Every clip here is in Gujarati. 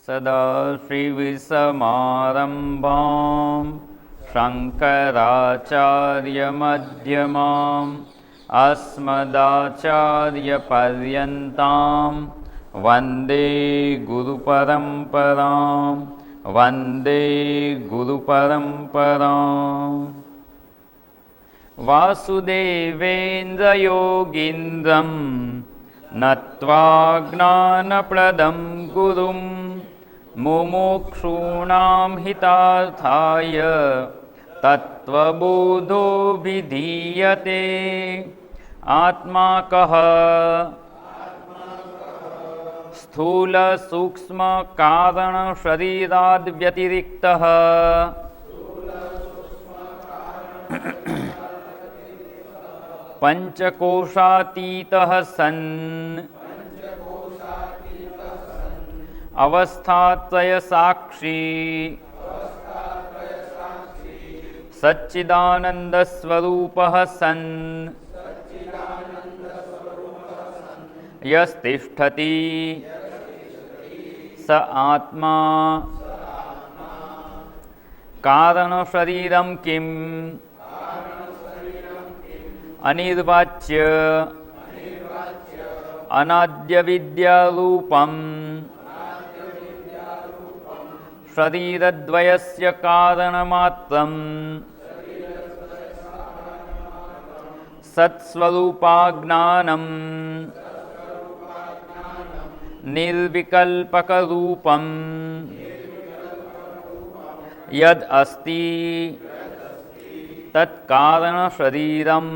સદાશિવસમારંભાં શંકરાચાર્યમધ્યમાम् અસ્મદાચાર્યપર્યન્તાં વંદે ગુરુપરંપરાં વંદે ગુરુપરંપરાં. વાસુદેવેન્દ્રયોગીન્દ્રં નત્વા જ્ઞાનપ્રદં ગુરું મુમુક્ષૂણાં હિતાર્થાય તત્વબોધોऽભિધીયતે. આત્મા કઃ સ્થૂલ સૂક્ષ્મ કારણ શરીરાદ વ્યતિરિક્તઃ પંચકોશાતીતઃ સન અવસ્થાત્રય સાક્ષી સચ્ચિદાનંદ સ્વરૂપઃ સન યસ્તિષ્ઠતિ સ આત્મા કારણ શરીરમ કિમ અનિર્વાચ્ય અનાદ્ય વિદ્યારૂપમ શરીરદ્વયસ્ય કારણમાત્રમ સત્સ્વરૂપાજ્ઞાનમ નિર્વિકલ્પકરૂપમ યદ અસ્તિ તત્કારણ શરીરમ.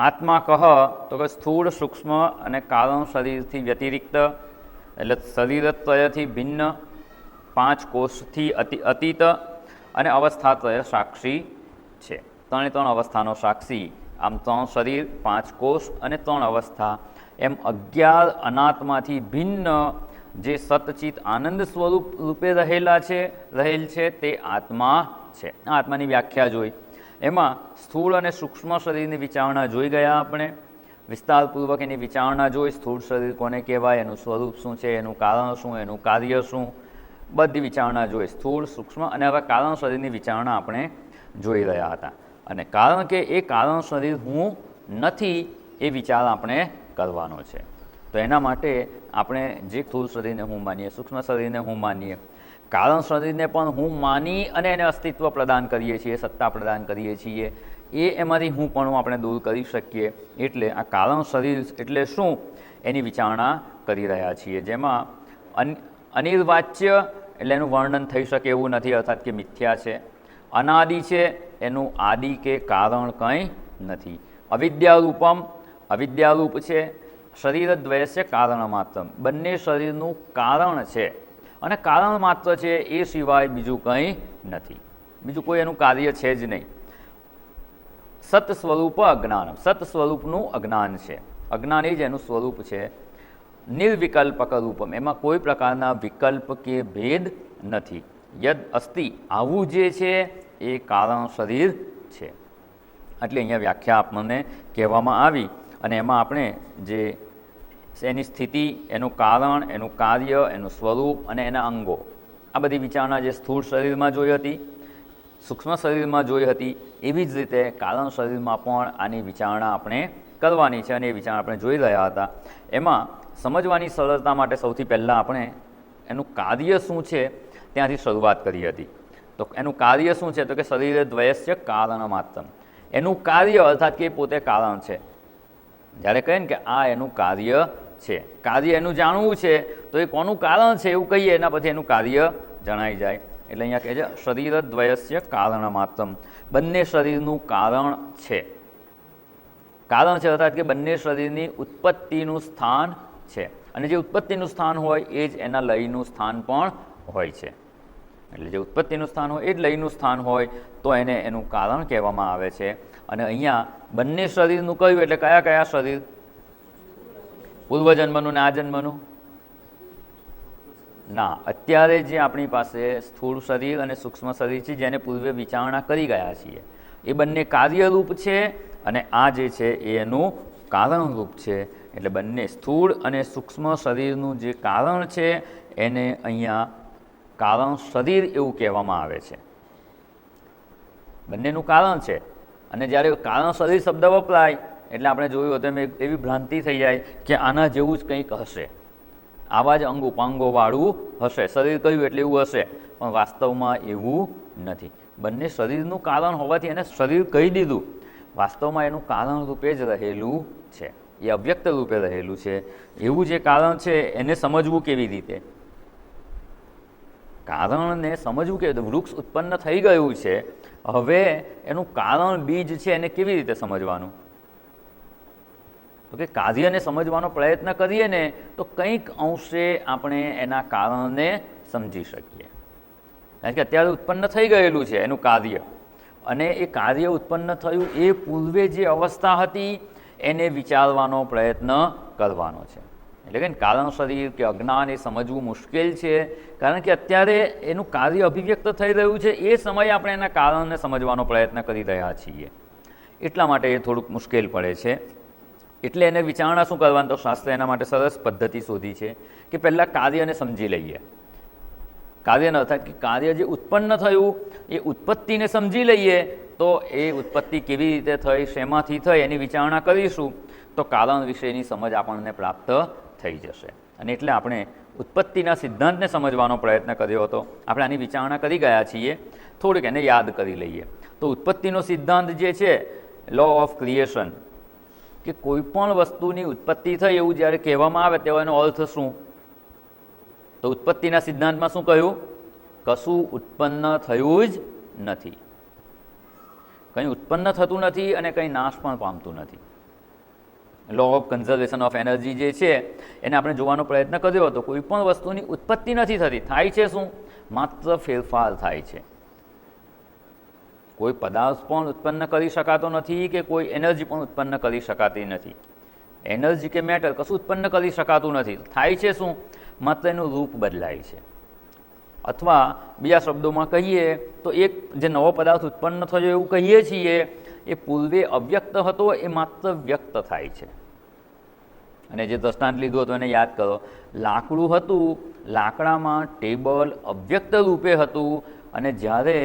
આત્મા કહ તો કે સ્થૂળ સૂક્ષ્મ અને કારણ શરીરથી વ્યતિરિક્ત એટલે શરીરત્રયથી ભિન્ન, પાંચ કોષથી અતીત અને અવસ્થાત્રય સાક્ષી છે. ત્રણે ત્રણ અવસ્થાનો સાક્ષી. આમ ત્રણ શરીર, પાંચ કોષ અને ત્રણ અવસ્થા એમ 11 અનાત્માથી ભિન્ન જે સતચિત આનંદ સ્વરૂપ રૂપે રહેલ છે તે આત્મા છે. આ આત્માની વ્યાખ્યા જોઈ. એમાં સ્થૂળ અને સૂક્ષ્મ શરીરની વિચારણા જોઈ ગયા આપણે. વિસ્તારપૂર્વક એની વિચારણા જોઈ. સ્થૂળ શરીર કોને કહેવાય, એનું સ્વરૂપ શું છે, એનું કારણ શું, એનું કાર્ય શું, બધી વિચારણા જોઈ. સ્થૂળ, સૂક્ષ્મ અને હવે કારણ શરીરની વિચારણા આપણે જોઈ રહ્યા હતા. અને કારણ કે એ કારણ શરીર હું નથી એ વિચાર આપણે કરવાનો છે. તો એના માટે આપણે જે સ્થૂળ શરીરને હું માનીએ, સૂક્ષ્મ શરીરને હું માનીએ, કારણ શરીરને પણ હું માની અને એને અસ્તિત્વ પ્રદાન કરીએ છીએ, સત્તા પ્રદાન કરીએ છીએ, એ એમાંથી હું પણ આપણે દૂર કરી શકીએ. એટલે આ કારણ શરીર એટલે શું એની વિચારણા કરી રહ્યા છીએ. જેમાં અનિર્વાચ્ય એટલે એનું વર્ણન થઈ શકે એવું નથી, અર્થાત કે મિથ્યા છે. અનાદિ છે, એનું આદિ કે કારણ કંઈ નથી. અવિદ્યારૂપમ, અવિદ્યારૂપ છે. શરીરદ્વયસ્ય કારણ માત્ર, બંને શરીરનું કારણ છે અને કારણ માત્ર છે, એ સિવાય બીજું કંઈ નથી, બીજું કોઈ એનું કાર્ય છે જ નહીં. સત સ્વરૂપ અજ્ઞાન, સત સ્વરૂપનું અજ્ઞાન છે. અજ્ઞાન એ જ એનું સ્વરૂપ છે. નિર્વિકલ્પક રૂપમ, એમાં કોઈ પ્રકારના વિકલ્પ કે ભેદ નથી. યદ અસ્તિ, આવું જે છે એ કારણ શરીર છે. એટલે અહીંયા વ્યાખ્યા આપણને કહેવામાં આવી અને એમાં આપણે જે એની સ્થિતિ, એનું કારણ, એનું કાર્ય, એનું સ્વરૂપ અને એના અંગો, આ બધી વિચારણા જે સ્થૂળ શરીરમાં જોઈ હતી, સૂક્ષ્મ શરીરમાં જોઈ હતી, એવી જ રીતે કારણ શરીરમાં પણ આની વિચારણા આપણે કરવાની છે અને એ વિચારણા આપણે જોઈ રહ્યા હતા. એમાં સમજવાની સરળતા માટે સૌથી પહેલાં આપણે એનું કાર્ય શું છે ત્યાંથી શરૂઆત કરી હતી. તો એનું કાર્ય શું છે? તો કે શરીર દ્વયસ્ય કારણ માત્ર, એનું કાર્ય અર્થાત કે પોતે કારણ છે. જ્યારે કહીએ ને કે આ એનું કાર્ય છે, કાર્ય એનું જાણવું છે, તો એ કોનું કારણ છે એવું કહીએ, એના પછી એનું કાર્ય જણાઈ જાય. એટલે અહીંયા કહે છે શરીર દ્વયસ્ય કારણ માત્ર, બંને શરીરનું કારણ છે. કારણ છે અર્થાત કે બંને શરીરની ઉત્પત્તિનું સ્થાન છે અને જે ઉત્પત્તિનું સ્થાન હોય એ જ એના લયનું સ્થાન પણ હોય છે. એટલે જે ઉત્પત્તિનું સ્થાન હોય એ જ લયનું સ્થાન હોય તો એને એનું કારણ કહેવામાં આવે છે. અને અહીંયા બંને શરીરનું કહ્યું એટલે કયા કયા શરીર? પૂર્વજન્મનું ને આ જન્મનું? ના, અત્યારે જે આપણી પાસે સ્થૂળ શરીર અને સૂક્ષ્મ શરીર છે જેને પૂર્વે વિચારણા કરી ગયા છીએ એ બંને કાર્યરૂપ છે અને આ જે છે એ એનું કારણરૂપ છે. એટલે બંને સ્થૂળ અને સૂક્ષ્મ શરીરનું જે કારણ છે એને અહીંયા કારણ શરીર એવું કહેવામાં આવે છે. બંનેનું કારણ છે. અને જ્યારે કારણ શરીર શબ્દ વપરાય એટલે આપણે જોયું હતું એવી ભ્રાંતિ થઈ જાય કે આના જેવું જ કંઈક હશે, આવા જ અંગ ઉપાંગોવાળું હશે, શરીર કહ્યું એટલે એવું હશે, પણ વાસ્તવમાં એવું નથી. બંને શરીરનું કારણ હોવાથી એને શરીર કહી દીધું, વાસ્તવમાં એનું કારણ રૂપે જ રહેલું છે, એ અવ્યક્ત રૂપે રહેલું છે. એવું જે કારણ છે એને સમજવું કેવી રીતે? કારણને સમજવું કેવી રીતે? વૃક્ષ ઉત્પન્ન થઈ ગયું છે, હવે એનું કારણ બીજ છે એને કેવી રીતે સમજવાનું? તો કે કાર્યને સમજવાનો પ્રયત્ન કરીએ ને તો કંઈક અંશે આપણે એના કારણને સમજી શકીએ. કારણ કે અત્યારે ઉત્પન્ન થઈ ગયેલું છે એનું કાર્ય, અને એ કાર્ય ઉત્પન્ન થયું એ પૂર્વે જે અવસ્થા હતી એને વિચારવાનો પ્રયત્ન કરવાનો છે. એટલે કે કારણ શરીર કે અજ્ઞાન એ સમજવું મુશ્કેલ છે, કારણ કે અત્યારે એનું કાર્ય અભિવ્યક્ત થઈ રહ્યું છે, એ સમયે આપણે એના કારણને સમજવાનો પ્રયત્ન કરી રહ્યા છીએ. એટલા માટે એ થોડુંક મુશ્કેલ પડે છે. એટલે એને વિચારણા શું કરવાનું? તો શાસ્ત્રે એના માટે સરસ પદ્ધતિ શોધી છે કે પહેલાં કાર્યને સમજી લઈએ. કાર્યનો અર્થાત કે કાર્ય જે ઉત્પન્ન થયું એ ઉત્પત્તિને સમજી લઈએ તો એ ઉત્પત્તિ કેવી રીતે થઈ, શેમાંથી થઈ એની વિચારણા કરીશું તો કારણ વિશેની સમજ આપણને પ્રાપ્ત થઈ જશે. અને એટલે આપણે ઉત્પત્તિના સિદ્ધાંતને સમજવાનો પ્રયત્ન કર્યો હતો. આપણે આની વિચારણા કરી ગયા છીએ, થોડીક એને યાદ કરી લઈએ. તો ઉત્પત્તિનો સિદ્ધાંત જે છે, લો ઓફ ક્રિએશન, કે કોઈ પણ વસ્તુની ઉત્પત્તિ થઈ એવું જ્યારે કહેવામાં આવે તેવો એનો અર્થ શું? તો ઉત્પત્તિના સિદ્ધાંતમાં શું કહ્યું? કશું ઉત્પન્ન થયું જ નથી, કંઈ ઉત્પન્ન થતું નથી અને કંઈ નાશ પણ પામતું નથી. Law of conservation of energy જે છે એને આપણે જોવાનો પ્રયત્ન કર્યો હતો. કોઈ પણ વસ્તુની ઉત્પત્તિ નથી થતી, થાય છે શું? માત્ર ફેરફાર થાય છે. કોઈ પદાર્થ પણ ઉત્પન્ન કરી શકાતો નથી કે કોઈ એનર્જી પણ ઉત્પન્ન કરી શકાતી નથી. એનર્જી કે મેટર કશું ઉત્પન્ન કરી શકાતું નથી. થાય છે શું? માત્ર એનું રૂપ બદલાય છે. અથવા બીજા શબ્દોમાં કહીએ તો એક જે નવો પદાર્થ ઉત્પન્ન થયો એવું કહીએ છીએ, એ પૂર્વે અવ્યક્ત હતો એ માત્ર વ્યક્ત થાય છે. અને જે દ્રષ્ટાંત લીધું હતું એને યાદ કરો. લાકડું હતું, લાકડામાં ટેબલ અવ્યક્ત રૂપે હતું, અને જ્યારે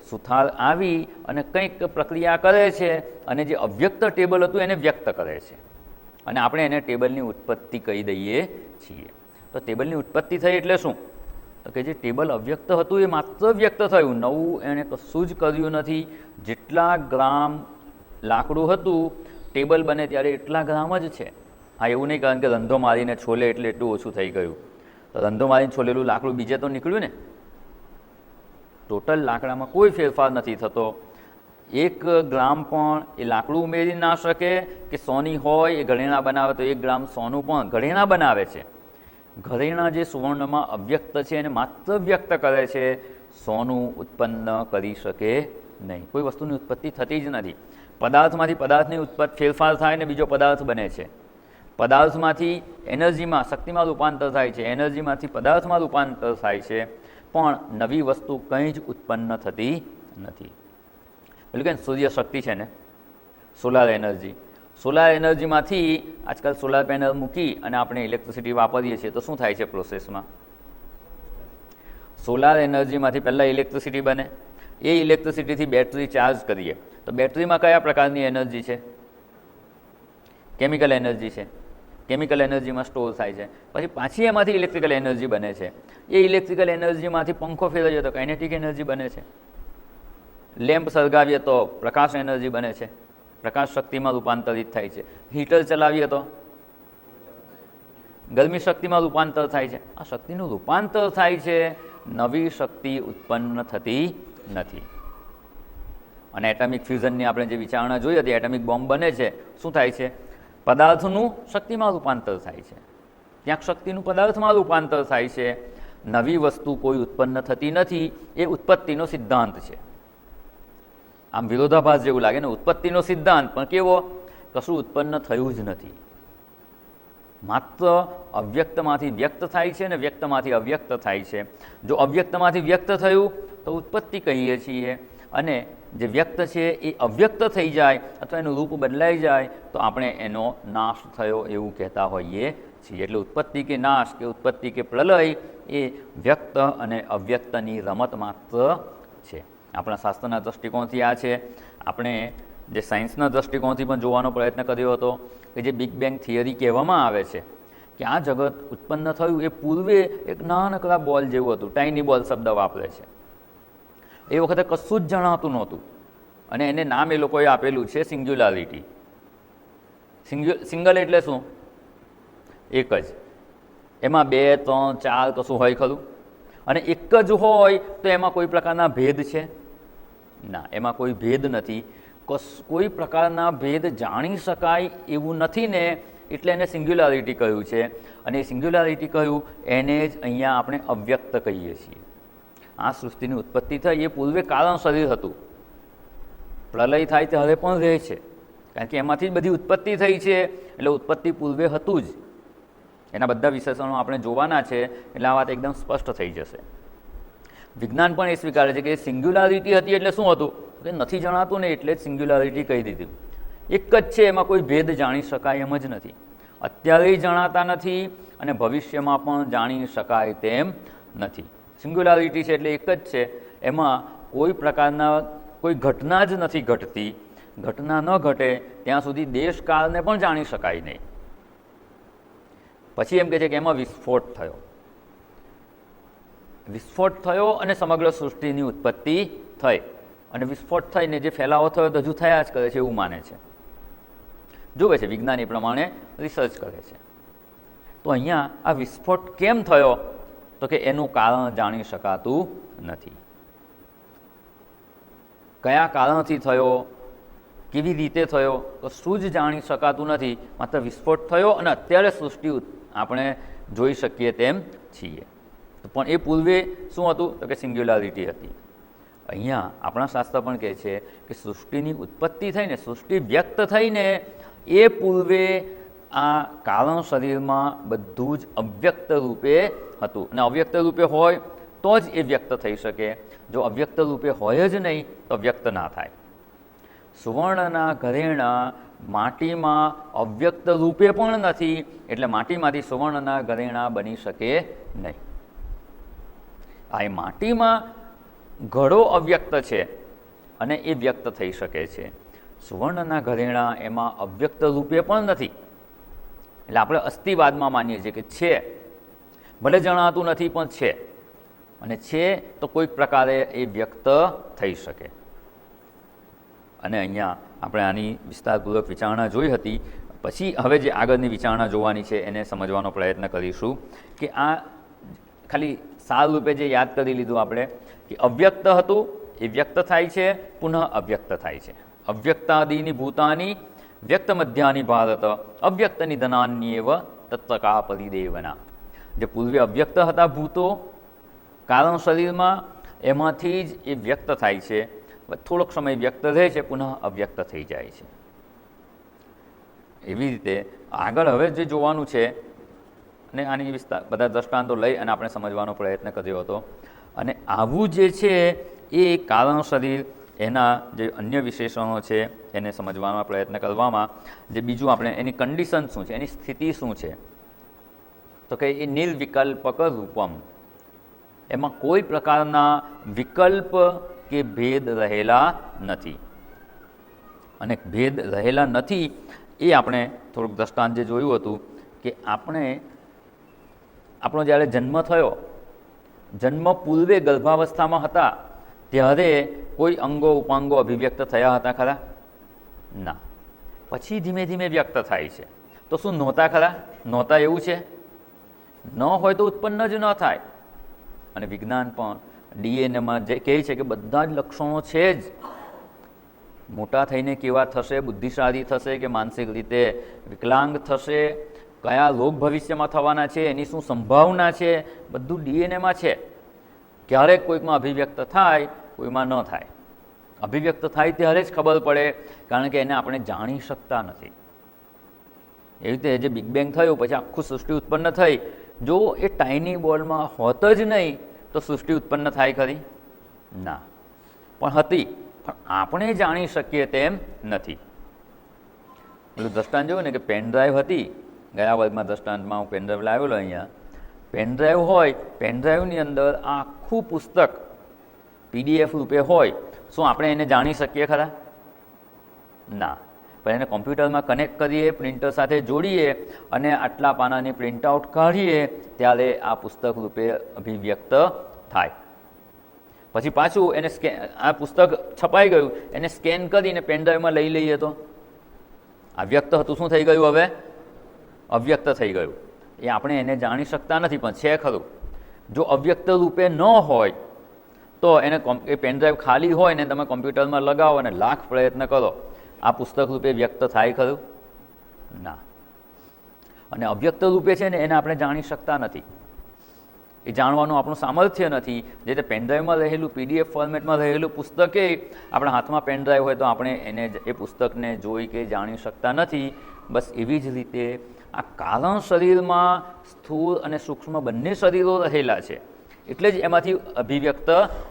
સુથાર આવી અને કંઈક પ્રક્રિયા કરે છે અને જે અવ્યક્ત ટેબલ હતું એને વ્યક્ત કરે છે, અને આપણે એને ટેબલની ઉત્પત્તિ કહી દઈએ છીએ. તો ટેબલની ઉત્પત્તિ થઈ એટલે શું? તો કે જે ટેબલ અવ્યક્ત હતું એ માત્ર વ્યક્ત થયું, નવું એણે કશું જ કર્યું નથી. જેટલા ગ્રામ લાકડું હતું ટેબલ બને ત્યારે એટલા ગ્રામ જ છે. હા, એવું નહીં કારણ કે રંધો મારીને છોલે એટલે એટલું ઓછું થઈ ગયું. તો રંધો મારીને છોલેલું લાકડું બીજે તો નીકળ્યું ને. ટોટલ લાકડામાં કોઈ ફેરફાર નથી થતો. 1 ગ્રામ પણ એ લાકડું ઉમેરી ના શકે કે સોની હોય એ ઘરેણાં બનાવે તો 1 ગ્રામ સોનું પણ ઘરેણાં બનાવે છે. ઘરેણાં જે સુવર્ણમાં અવ્યક્ત છે એને માત્ર વ્યક્ત કરે છે, સોનું ઉત્પન્ન કરી શકે નહીં. કોઈ વસ્તુની ઉત્પત્તિ થતી જ નથી. પદાર્થમાંથી પદાર્થની ફેરફાર થાય ને બીજો પદાર્થ બને છે. પદાર્થમાંથી એનર્જીમાં, શક્તિમાં રૂપાંતર થાય છે, એનર્જીમાંથી પદાર્થમાં રૂપાંતર થાય છે, પણ નવી વસ્તુ કંઈ જ ઉત્પન્ન થતી નથી. એટલે કે સૂર્ય શક્તિ છે ને, સોલાર એનર્જી, સોલાર એનર્જીમાંથી આજકાલ સોલાર પેનલ મૂકી અને આપણે ઇલેક્ટ્રિસિટી વાપરીએ છીએ તો શું થાય છે પ્રોસેસમાં? સોલાર એનર્જીમાંથી પહેલાં ઇલેક્ટ્રિસિટી બને, એ ઇલેક્ટ્રિસિટીથી બેટરી ચાર્જ કરીએ તો બેટરીમાં કયા પ્રકારની એનર્જી છે? કેમિકલ એનર્જી છે. કેમિકલ એનર્જીમાં સ્ટોર થાય છે. પછી પાછી એમાંથી ઇલેક્ટ્રિકલ એનર્જી બને છે. એ ઇલેક્ટ્રિકલ એનર્જીમાંથી પંખો ફેરવીએ તો કાઇનેટિક એનર્જી બને છે. લેમ્પ સળગાવીએ તો પ્રકાશ એનર્જી બને છે, પ્રકાશ શક્તિમાં રૂપાંતરિત થાય છે. હીટર ચલાવીએ તો ગરમી શક્તિમાં રૂપાંતર થાય છે. આ શક્તિનું રૂપાંતર થાય છે, નવી શક્તિ ઉત્પન્ન થતી નથી. અને એટમિક ફ્યુઝનની આપણે જે વિચારણા જોઈ હતી, એટમિક બોમ્બ બને છે, શું થાય છે? પદાર્થનું શક્તિમાં રૂપાંતર થાય છે, ક્યાંક શક્તિનું પદાર્થમાં રૂપાંતર થાય છે. નવી વસ્તુ કોઈ ઉત્પન્ન થતી નથી, એ ઉત્પત્તિનો સિદ્ધાંત છે. આમ વિરોધાભાસ જેવું લાગે ને, ઉત્પત્તિનો સિદ્ધાંત પણ કેવો? કશું ઉત્પન્ન થયું જ નથી, માત્ર અવ્યક્તમાંથી વ્યક્ત થાય છે ને વ્યક્તમાંથી અવ્યક્ત થાય છે. જો અવ્યક્તમાંથી વ્યક્ત થયું તો ઉત્પત્તિ કહીએ છીએ, અને જે વ્યક્ત છે એ અવ્યક્ત થઈ જાય અથવા એનું રૂપ બદલાઈ જાય તો આપણે એનો નાશ થયો એવું કહેતા હોઈએ છીએ. એટલે ઉત્પત્તિ કે નાશ કે ઉત્પત્તિ કે પ્રલય એ વ્યક્ત અને અવ્યક્તની રમત માત્ર છે. આપણા શાસ્ત્રના દૃષ્ટિકોણથી આ છે. આપણે જે સાયન્સના દૃષ્ટિકોણથી પણ જોવાનો પ્રયત્ન કર્યો હતો કે જે બિગ બેંગ થિયરી કહેવામાં આવે છે કે આ જગત ઉત્પન્ન થયું એ પૂર્વે એક નાનકડા બોલ જેવું હતું. ટાઇની બોલ શબ્દ વાપરે છે. એ વખતે કશું જ જણાતું નહોતું અને એને નામ એ લોકોએ આપેલું છે સિંગ્યુલારિટી. સિંગલ એટલે શું? એક જ. એમાં 2, 3, 4 કશું હોય ખરું? અને એક જ હોય તો એમાં કોઈ પ્રકારના ભેદ છે? ના, એમાં કોઈ ભેદ નથી. કોઈ પ્રકારના ભેદ જાણી શકાય એવું નથી ને, એટલે એને સિંગ્યુલારિટી કહ્યું છે. અને એ સિંગ્યુલારિટી કહ્યું એને જ અહીંયા આપણે અવ્યક્ત કહીએ છીએ. આ સૃષ્ટિની ઉત્પત્તિ થઈ એ પૂર્વે કારણ શરીર હતું. પ્રલય થાય ત્યારે પણ રહે છે, કારણ કે એમાંથી જ બધી ઉત્પત્તિ થઈ છે. એટલે ઉત્પત્તિ પૂર્વે હતું જ. એના બધા વિશેષણો આપણે જોવાના છે, એટલે આ વાત એકદમ સ્પષ્ટ થઈ જશે. વિજ્ઞાન પણ એ સ્વીકારે છે કે સિંગ્યુલારિટી હતી એટલે શું હતું કે નથી જણાતું ને, એટલે જ સિંગ્યુલારિટી કહી દીધું. એક જ છે, એમાં કોઈ ભેદ જાણી શકાય એમ જ નથી. અત્યારે જણાતા નથી અને ભવિષ્યમાં પણ જાણી શકાય તેમ નથી. સિંગ્યુલારિટી છે એટલે એક જ છે, એમાં કોઈ પ્રકારના કોઈ ઘટના જ નથી ઘટતી. ઘટના ન ઘટે ત્યાં સુધી દેશકાળને પણ જાણી શકાય નહીં. પછી એમ કહે છે કે એમાં વિસ્ફોટ થયો. વિસ્ફોટ થયો અને સમગ્ર સૃષ્ટિની ઉત્પત્તિ થઈ. અને વિસ્ફોટ થઈને જે ફેલાવો થયો તો હજુ થયા જ કરે છે એવું માને છે. જુએ છે વિજ્ઞાની પ્રમાણે રિસર્ચ કરે છે. તો અહીંયા આ વિસ્ફોટ કેમ થયો તો કે એનું કારણ જાણી શકાતું નથી. કયા કારણથી થયો, કેવી રીતે થયો તો શું જ જાણી શકાતું નથી. માત્ર વિસ્ફોટ થયો અને અત્યારે સૃષ્ટિ આપણે જોઈ શકીએ તેમ છીએ. પણ એ પૂર્વે શું હતું તો કે સિંગ્યુલારિટી હતી. અહીંયા આપણા શાસ્ત્ર પણ કહે છે કે સૃષ્ટિની ઉત્પત્તિ થઈને, સૃષ્ટિ વ્યક્ત થઈને એ પૂર્વે આ કારણ શરીરમાં બધું જ અવ્યક્ત રૂપે હતું. અને અવ્યક્ત રૂપે હોય તો જ એ વ્યક્ત થઈ શકે. જો અવ્યક્ત રૂપે હોય જ નહીં તો વ્યક્ત ના થાય. સુવર્ણના ઘરેણાં માટીમાં અવ્યક્ત રૂપે પણ નથી, એટલે માટીમાંથી સુવર્ણના ઘરેણાં બની શકે નહીં. આ એ માટીમાં ઘડો અવ્યક્ત છે અને એ વ્યક્ત થઈ શકે છે. સુવર્ણના ઘરેણાં એમાં અવ્યક્ત રૂપે પણ નથી. એટલે આપણે અસ્થિવાદમાં માનીએ છીએ કે છે, ભલે જણાતું નથી પણ છે, અને છે તો કોઈક પ્રકારે એ વ્યક્ત થઈ શકે. અને અહીંયા આપણે આની વિસ્તારપૂર્વક વિચારણા જોઈ હતી. પછી હવે જે આગળની વિચારણા જોવાની છે એને સમજવાનો પ્રયત્ન કરીશું કે આ ખાલી સાર રૂપે જે યાદ કરી લીધું આપણે કે અવ્યક્ત હતું એ વ્યક્ત થાય છે, પુનઃ અવ્યક્ત થાય છે. અવ્યક્તાદિની ભૂતાની વ્યક્ત મધ્યાની ભારત અવ્યક્ત નિધનાન્યેવ તત્વકા પરિદેવના. જે પૂર્વે અવ્યક્ત હતા ભૂતો કારણ શરીરમાં, એમાંથી જ એ વ્યક્ત થાય છે. થોડોક સમય વ્યક્ત રહે છે, પુનઃ અવ્યક્ત થઈ જાય છે. એવી રીતે આગળ હવે જે જોવાનું છે, અને આની બધા દ્રષ્ટાંતો લઈ અને આપણે સમજવાનો પ્રયત્ન કર્યો હતો. અને આવું જે છે એ કારણ શરીર, એના જે અન્ય વિશેષણો છે એને સમજવાનો પ્રયત્ન કરવામાં જે બીજું આપણે એની કન્ડિશન શું છે, એની સ્થિતિ શું છે તો કે એ નિર્વિકલ્પક રૂપમ. એમાં કોઈ પ્રકારના વિકલ્પ કે ભેદ રહેલા નથી. અને ભેદ રહેલા નથી એ આપણે થોડુંક દ્રષ્ટાંત જે જોયું હતું કે આપણો જ્યારે જન્મ થયો, જન્મ પૂર્વે ગર્ભાવસ્થામાં હતા ત્યારે કોઈ અંગો ઉપાંગો અભિવ્યક્ત થયા હતા ખરા? ના. પછી ધીમે ધીમે વ્યક્ત થાય છે. તો શું નહોતા ખરા? નહોતા એવું છે? ન હોય તો ઉત્પન્ન જ ન થાય. અને વિજ્ઞાન પણ ડીએનએમાં જે કહે છે કે બધા જ લક્ષણો છે જ. મોટા થઈને કેવા થશે, બુદ્ધિશાળી થશે કે માનસિક રીતે વિકલાંગ થશે, કયા રોગ ભવિષ્યમાં થવાના છે, એની શું સંભાવના છે, બધું ડીએનએમાં છે. ક્યારેક કોઈકમાં અભિવ્યક્ત થાય, કોઈમાં ન થાય. અભિવ્યક્ત થાય ત્યારે જ ખબર પડે, કારણ કે એને આપણે જાણી શકતા નથી. એવી રીતે જે બિગ બેંગ થયું પછી આખું સૃષ્ટિ ઉત્પન્ન થઈ, જો એ ટાઇની બોલમાં હોત જ નહીં તો સૃષ્ટિ ઉત્પન્ન થાય ખરી? ના. પણ હતી, પણ આપણે જાણી શકીએ તેમ નથી. પેલું દ્રષ્ટાંત જોયું ને કે પેનડ્રાઈવ હતી, ગયા વર્ગમાં દ્રષ્ટાંતમાં હું પેનડ્રાઈવ લાવેલો અહીંયા. પેનડ્રાઈવ હોય, પેનડ્રાઈવની અંદર આખું પુસ્તક PDF રૂપે હોય, શું આપણે એને જાણી શકીએ ખરા? ના. પણ એને કોમ્પ્યુટરમાં કનેક્ટ કરીએ, પ્રિન્ટર સાથે જોડીએ અને આટલા પાનાની પ્રિન્ટઆઉટ કાઢીએ ત્યારે આ પુસ્તક રૂપે અભિવ્યક્ત થાય. પછી પાછું એને આ પુસ્તક છપાઈ ગયું, એને સ્કેન કરીને પેનડ્રાઈવમાં લઈ લઈએ તો આ વ્યક્ત હતું શું થઈ ગયું? હવે અવ્યક્ત થઈ ગયું. એ આપણે એને જાણી શકતા નથી, પણ છે ખરું. જો અવ્યક્ત રૂપે ન હોય તો એને એ પેનડ્રાઈવ ખાલી હોય ને તમે કોમ્પ્યુટરમાં લગાવો અને લાખ પ્રયત્ન કરો, આ પુસ્તક રૂપે વ્યક્ત થાય ખરું? ના. અને અવ્યક્ત રૂપે છે ને એને આપણે જાણી શકતા નથી. એ જાણવાનું આપણું સામર્થ્ય નથી. જે તે પેનડ્રાઈવમાં રહેલું PDF ફોર્મેટમાં રહેલું પુસ્તકે આપણા હાથમાં પેનડ્રાઈવ હોય તો આપણે એને એ પુસ્તકને જોઈ કે જાણી શકતા નથી. બસ એવી જ રીતે આ કારણ શરીરમાં સ્થૂળ અને સૂક્ષ્મ બંને શરીરો રહેલા છે, એટલે જ એમાંથી અભિવ્યક્ત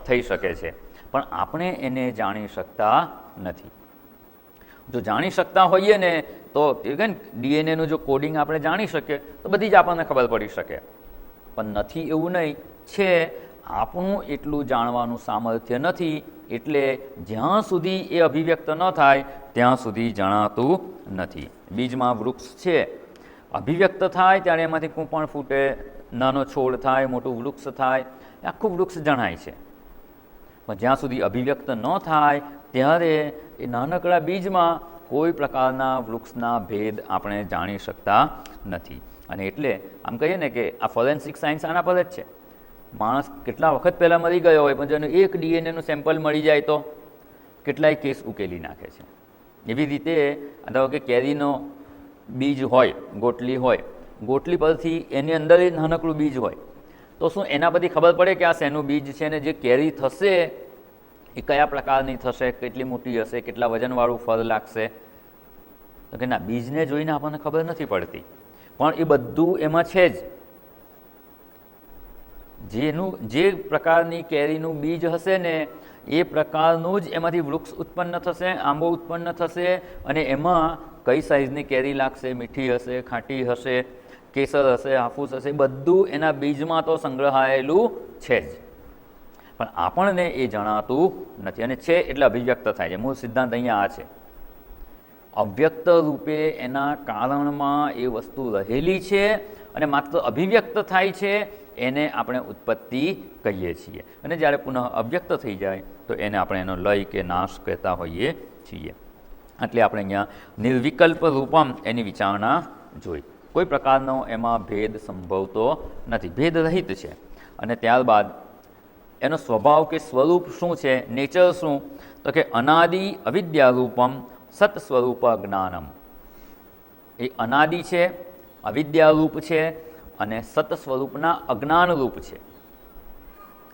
થઈ શકે છે, પણ આપણે એને જાણી શકતા નથી. જો જાણી શકતા હોઈએ ને તો કે DNAનું જો કોડિંગ આપણે જાણી શકીએ તો બધી જ આપણને ખબર પડી શકે, પણ નથી એવું નહીં. છે આપણું એટલું જાણવાનું સામર્થ્ય નથી, એટલે જ્યાં સુધી એ અભિવ્યક્ત ન થાય ત્યાં સુધી જણાતું નથી. બીજમાં વૃક્ષ છે, અભિવ્યક્ત થાય ત્યારે એમાંથી કૂંપણ ફૂટે, નાનો છોડ થાય, મોટું વૃક્ષ થાય, આખું વૃક્ષ જણાય છે. પણ જ્યાં સુધી અભિવ્યક્ત ન થાય ત્યારે એ નાનકડા બીજમાં કોઈ પ્રકારના વૃક્ષના ભેદ આપણે જાણી શકતા નથી. અને એટલે આમ કહીએ ને કે આ ફોરેન્સિક સાયન્સ આના પર જ છે. માણસ કેટલા વખત પહેલાં મરી ગયો હોય પણ જેનું એક DNAનું સેમ્પલ મળી જાય તો કેટલાય કેસ ઉકેલી નાખે છે. એવી રીતે ધારો કે કેરીનો બીજ હોય, ગોટલી હોય, ગોટલી પરથી એની અંદર એ નાનકડું બીજ હોય તો શું એના પરથી ખબર પડે કે આ શેનું બીજ છે ને જે કેરી થશે એ કયા પ્રકારની થશે, કેટલી મોટી હશે, કેટલા વજનવાળું ફળ લાગશે? તો કે ના, બીજને જોઈને આપણને ખબર નથી પડતી, પણ એ બધું એમાં છે જ. જે પ્રકારની કેરીનું બીજ હશે ને એ પ્રકારનું જ એમાંથી વૃક્ષ ઉત્પન્ન થશે, આંબો ઉત્પન્ન થશે, અને એમાં કઈ સાઇઝની કેરી લાગશે, મીઠી હશે, ખાટી હશે, કેસર હશે, હાફૂસ હશે, બધું એના બીજમાં તો સંગ્રહાયેલું છે જ, પણ આપણને એ જણાતું નથી. અને છે એટલે અભિવ્યક્ત થાય છે. મૂળ સિદ્ધાંત અહીંયા આ છે. અવ્યક્ત રૂપે એના કારણમાં એ વસ્તુ રહેલી છે અને માત્ર અભિવ્યક્ત થાય છે, એને આપણે ઉત્પત્તિ કહીએ છીએ. અને જ્યારે પુનઃ અવ્યક્ત થઈ જાય તો એને આપણે એનો લય કે નાશ કહેતા હોઈએ છીએ. એટલે આપણે અહીંયા નિર્વિકલ્પ રૂપમ એની વિચારણા જોઈ. કોઈ પ્રકારનો એમાં ભેદ સંભવતો નથી, ભેદ રહિત છે. અને ત્યારબાદ એનો સ્વભાવ કે સ્વરૂપ શું છે, નેચર શું? તો કે અનાદિ અવિદ્યારૂપમ સત સ્વરૂપ જ્ઞાનમ. એ અનાદિ છે, અવિદ્યારૂપ છે અને સત સ્વરૂપના અજ્ઞાનરૂપ છે.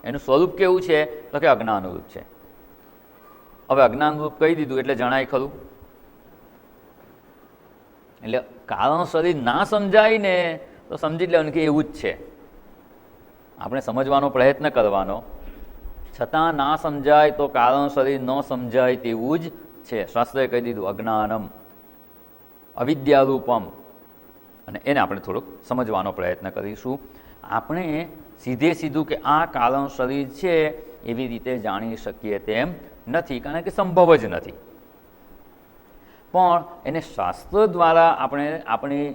એનું સ્વરૂપ કેવું છે? તો કે અજ્ઞાનરૂપ છે. હવે અજ્ઞાનરૂપ કહી દીધું એટલે જણાય ખરું? એટલે કારણ શરીર ના સમજાય ને તો સમજી લેવાનું કે એવું જ છે. આપણે સમજવાનો પ્રયત્ન કરવાનો, છતાં ના સમજાય તો કારણ શરીર ન સમજાય તેવું જ છે. શાસ્ત્રએ કહી દીધું અજ્ઞાનમ અવિદ્યારૂપમ. અને એને આપણે થોડુંક સમજવાનો પ્રયત્ન કરીશું. આપણે સીધું કે આ કારણ શરીર છે એવી રીતે જાણી શકીએ તેમ નથી, કારણ કે સંભવ જ નથી. પણ એને શાસ્ત્ર દ્વારા આપણે આપણી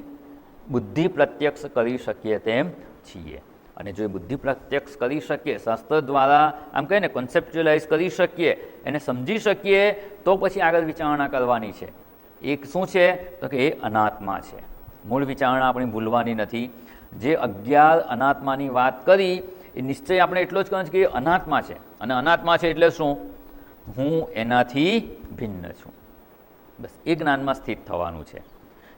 બુદ્ધિ પ્રત્યક્ષ કરી શકીએ તેમ છીએ. અને જો એ બુદ્ધિ પ્રત્યક્ષ કરી શકીએ, શાસ્ત્ર દ્વારા આમ કહીએ ને કોન્સેપ્ચ્યુઅલાઇઝ કરી શકીએ, એને સમજી શકીએ, તો પછી આગળ વિચારણા કરવાની છે. એક શું છે? તો કે એ અનાત્મા છે. મૂળ વિચારણા આપણી ભૂલવાની નથી. જે 11 અનાત્માની વાત કરી એ નિશ્ચય આપણે એટલો જ કહે કે એ અનાત્મા છે. અને અનાત્મા છે એટલે શું? હું એનાથી ભિન્ન છું. બસ એ જ્ઞાનમાં સ્થિત થવાનું છે.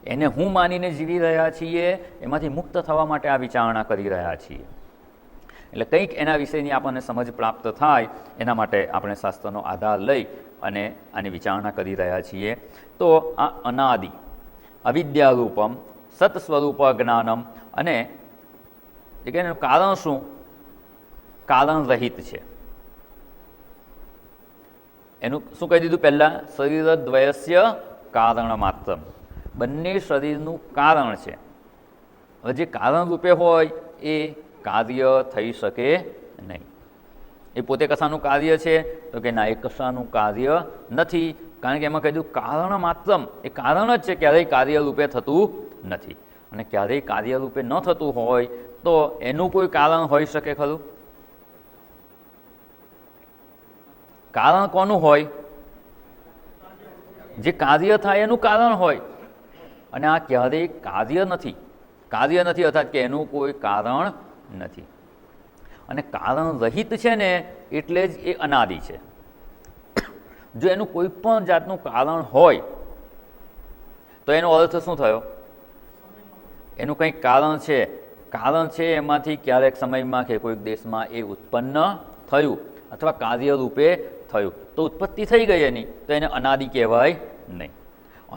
એને હું માનીને જીવી રહ્યા છીએ, એમાંથી મુક્ત થવા માટે આ વિચારણા કરી રહ્યા છીએ. એટલે કંઈક એના વિશેની આપણને સમજ પ્રાપ્ત થાય એના માટે આપણે શાસ્ત્રનો આધાર લઈ અને આની વિચારણા કરી રહ્યા છીએ. તો આ અનાદિ અવિદ્યારૂપમ સત સ્વરૂપ જ્ઞાનમ, અને એ કહે કારણ શું? કારણ રહિત છે. એનું શું કહી દીધું પહેલાં? શરીરદ્વયસ્ય કારણ માત્ર. બંને શરીરનું કારણ છે. હવે જે કારણ રૂપે હોય એ કાર્ય થઈ શકે નહીં. એ પોતે કશાનું કાર્ય છે તો કે ના, એ કશાનું કાર્ય નથી, કારણ કે એમાં કીધું કારણ માત્રમ, એ કારણ જ છે, ક્યારેય કાર્ય રૂપે થતું નથી. અને ક્યારેય કાર્ય રૂપે ન થતું હોય તો એનું કોઈ કારણ હોઈ શકે ખરું? કારણ કોનું હોય? જે કાર્ય થાય એનું કારણ હોય. અને આ ક્યારેય કાર્ય નથી, કાર્ય નથી અર્થાત કે એનું કોઈ કારણ નથી. અને કારણ રહિત છે ને એટલે જ એ અનાદિ છે. જો એનું કોઈ પણ જાતનું કારણ હોય તો એનો અર્થ શું થયો? એનું કંઈક કારણ છે, કારણ છે એમાંથી ક્યારેક સમયમાં કે કોઈક દેશમાં એ ઉત્પન્ન થયું અથવા કાર્ય રૂપે થયું તો ઉત્પત્તિ થઈ ગઈ એની, તો એને અનાદિ કહેવાય નહીં.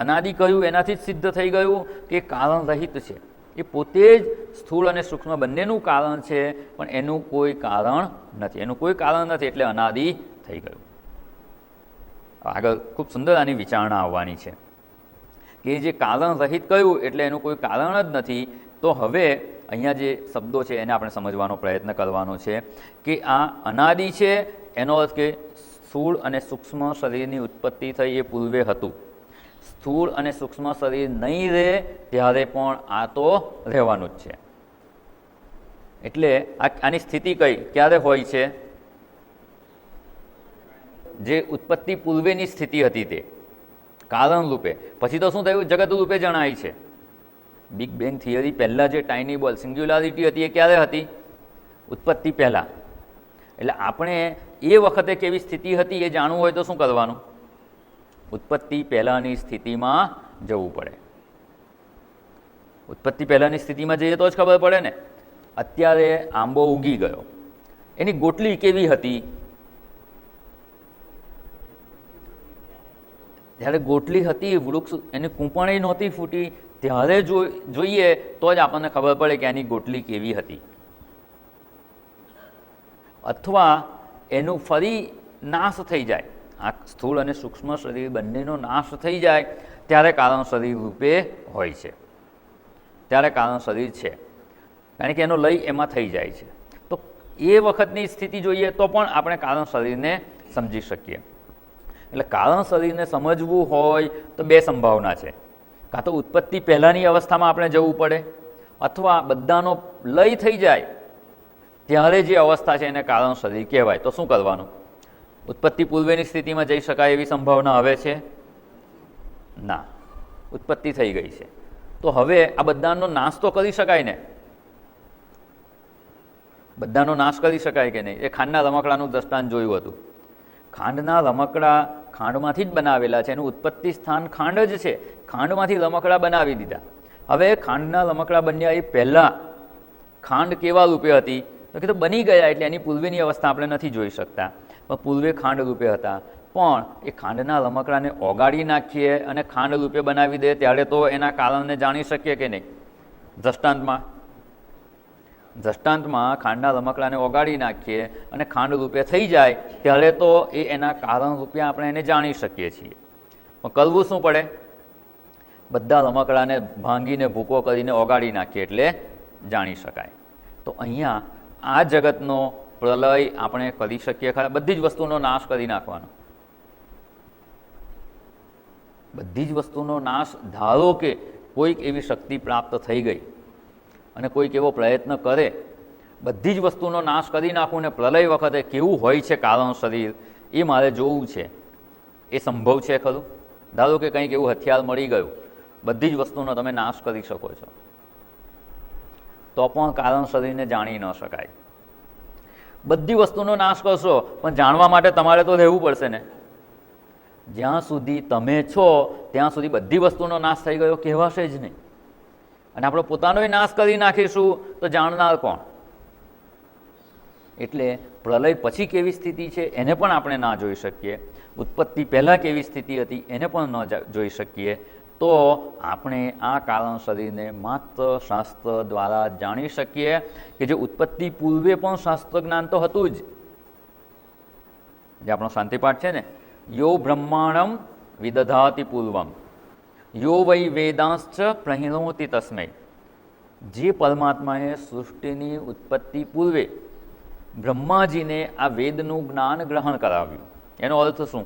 અનાદિ કહ્યું એનાથી જ સિદ્ધ થઈ ગયું કે કારણ રહિત છે. એ પોતે જ સ્થૂળ અને સૂક્ષ્મ બંનેનું કારણ છે, પણ એનું કોઈ કારણ નથી. એનું કોઈ કારણ નથી એટલે અનાદિ થઈ ગયું. આગળ ખૂબ સુંદર આની વિચારણા આવવાની છે કે જે કારણ રહિત કહ્યું એટલે એનું કોઈ કારણ જ નથી. તો હવે અહીંયા જે શબ્દો છે એને આપણે સમજવાનો પ્રયત્ન કરવાનો છે કે આ અનાદિ છે એનો અર્થ કે સ્થૂળ અને સૂક્ષ્મ શરીરની ઉત્પત્તિ થઈ એ પૂર્વે હતું. સ્થૂળ અને સૂક્ષ્મ શરીર નહીં રહે ત્યારે પણ આ તો રહેવાનું જ છે. એટલે આની સ્થિતિ કઈ ક્યારે હોય છે? જે ઉત્પત્તિ પૂર્વેની સ્થિતિ હતી તે કારણ રૂપે. પછી તો શું થયું? જગત રૂપે જણાય છે. બિગ બેંગ થિયરી પહેલાં જે ટાઇની બોલ સિંગ્યુલારિટી હતી એ ક્યારે હતી? ઉત્પત્તિ પહેલાં. એટલે આપણે એ વખતે કેવી સ્થિતિ હતી એ જાણવું હોય તો શું કરવાનું? ઉત્પત્તિ પહેલાંની સ્થિતિમાં જવું પડે. ઉત્પત્તિ પહેલાંની સ્થિતિમાં જઈએ તો જ ખબર પડે ને. અત્યારે આંબો ઉગી ગયો, એની ગોટલી કેવી હતી? જ્યારે ગોટલી હતી, વૃક્ષ એની કૂંપણી નહોતી ફૂટી, ત્યારે જોઈએ તો જ આપણને ખબર પડે કે એની ગોટલી કેવી હતી. અથવા એનું ફરી નાશ થઈ જાય, આ સ્થૂળ અને સૂક્ષ્મ શરીર બંનેનો નાશ થઈ જાય ત્યારે કારણ શરીર રૂપે હોય છે. ત્યારે કારણ શરીર છે, કારણ કે એનો લય એમાં થઈ જાય છે. તો એ વખતની સ્થિતિ જોઈએ તો પણ આપણે કારણ શરીરને સમજી શકીએ. એટલે કારણ શરીરને સમજવું હોય તો બે સંભાવના છે. કાં તો ઉત્પત્તિ પહેલાંની અવસ્થામાં આપણે જવું પડે, અથવા બધાનો લય થઈ જાય ત્યારે જે અવસ્થા છે એને કારણ શરીર કહેવાય. તો શું કરવાનું? ઉત્પત્તિ પૂર્વેની સ્થિતિમાં જઈ શકાય એવી સંભાવના હવે છે? ના, ઉત્પત્તિ થઈ ગઈ છે. તો હવે આ બધાનો નાશ તો કરી શકાય ને? બધાનો નાશ કરી શકાય કે નહીં? એ ખાંડના રમકડાનું દ્રષ્ટાંત જોયું હતું. ખાંડના રમકડા ખાંડમાંથી જ બનાવેલા છે, એનું ઉત્પત્તિ સ્થાન ખાંડ જ છે. ખાંડમાંથી રમકડા બનાવી દીધા. હવે ખાંડના રમકડા બન્યા એ પહેલાં ખાંડ કેવા રૂપે હતી? તો કે તો બની ગયા એટલે એની પૂર્વેની અવસ્થા આપણે નથી જોઈ શકતા, પણ પૂર્વે ખાંડ રૂપે હતા. પણ એ ખાંડના રમકડાને ઓગાળી નાખીએ અને ખાંડ રૂપે બનાવી દે ત્યારે તો એના કારણને જાણી શકીએ કે નહીં? દ્રષ્ટાંતમાં ખાંડના રમકડાને ઓગાળી નાખીએ અને ખાંડ રૂપે થઈ જાય ત્યારે તો એ એના કારણ રૂપે આપણે એને જાણી શકીએ છીએ. પણ કરવું શું પડે? બધા રમકડાને ભાંગીને ભૂકો કરીને ઓગાળી નાખીએ એટલે જાણી શકાય. તો અહીંયા આ જગતનો પ્રલય આપણે કરી શકીએ ખરા? બધી જ વસ્તુનો નાશ કરી નાખવાનો. બધી જ વસ્તુનો નાશ. ધારો કે કોઈક એવી શક્તિ પ્રાપ્ત થઈ ગઈ અને કોઈક એવો પ્રયત્ન કરે, બધી જ વસ્તુનો નાશ કરી નાખવું ને પ્રલય વખતે કેવું હોય છે કારણ શરીર એ મારે જોવું છે. એ સંભવ છે ખરું? ધારો કે કંઈક એવું હથિયાર મળી ગયું, બધી જ વસ્તુનો તમે નાશ કરી શકો છો, તો પણ કારણ શરીરને જાણી ન શકાય. બધી વસ્તુનો નાશ કરશો પણ જાણવા માટે તમારે તો રહેવું પડશે ને. જ્યાં સુધી તમે છો ત્યાં સુધી બધી વસ્તુનો નાશ થઈ ગયો કહેવાશે જ નહીં. અને આપણે પોતાનોય નાશ કરી નાખીશું તો જાણનાર કોણ? એટલે પ્રલય પછી કેવી સ્થિતિ છે એને પણ આપણે ના જોઈ શકીએ, ઉત્પત્તિ પહેલાં કેવી સ્થિતિ હતી એને પણ ન જોઈ શકીએ. તો આપણે આ કારણ શરીરને માત્ર શાસ્ત્ર દ્વારા જાણી શકીએ કે જે ઉત્પત્તિ પૂર્વે પણ શાસ્ત્ર જ્ઞાન તો હતું જ. જે આપણો શાંતિપાઠ છે ને, યો બ્રહ્માંડમ વિદધાતિ પૂર્વમ, યો વૈ વેદાંશ્ચ પ્રહિણોતિ તસ્મૈ, જે પરમાત્માએ સૃષ્ટિની ઉત્પત્તિ પૂર્વે બ્રહ્માજીને આ વેદનું જ્ઞાન ગ્રહણ કરાવ્યું. એનો અર્થ શું?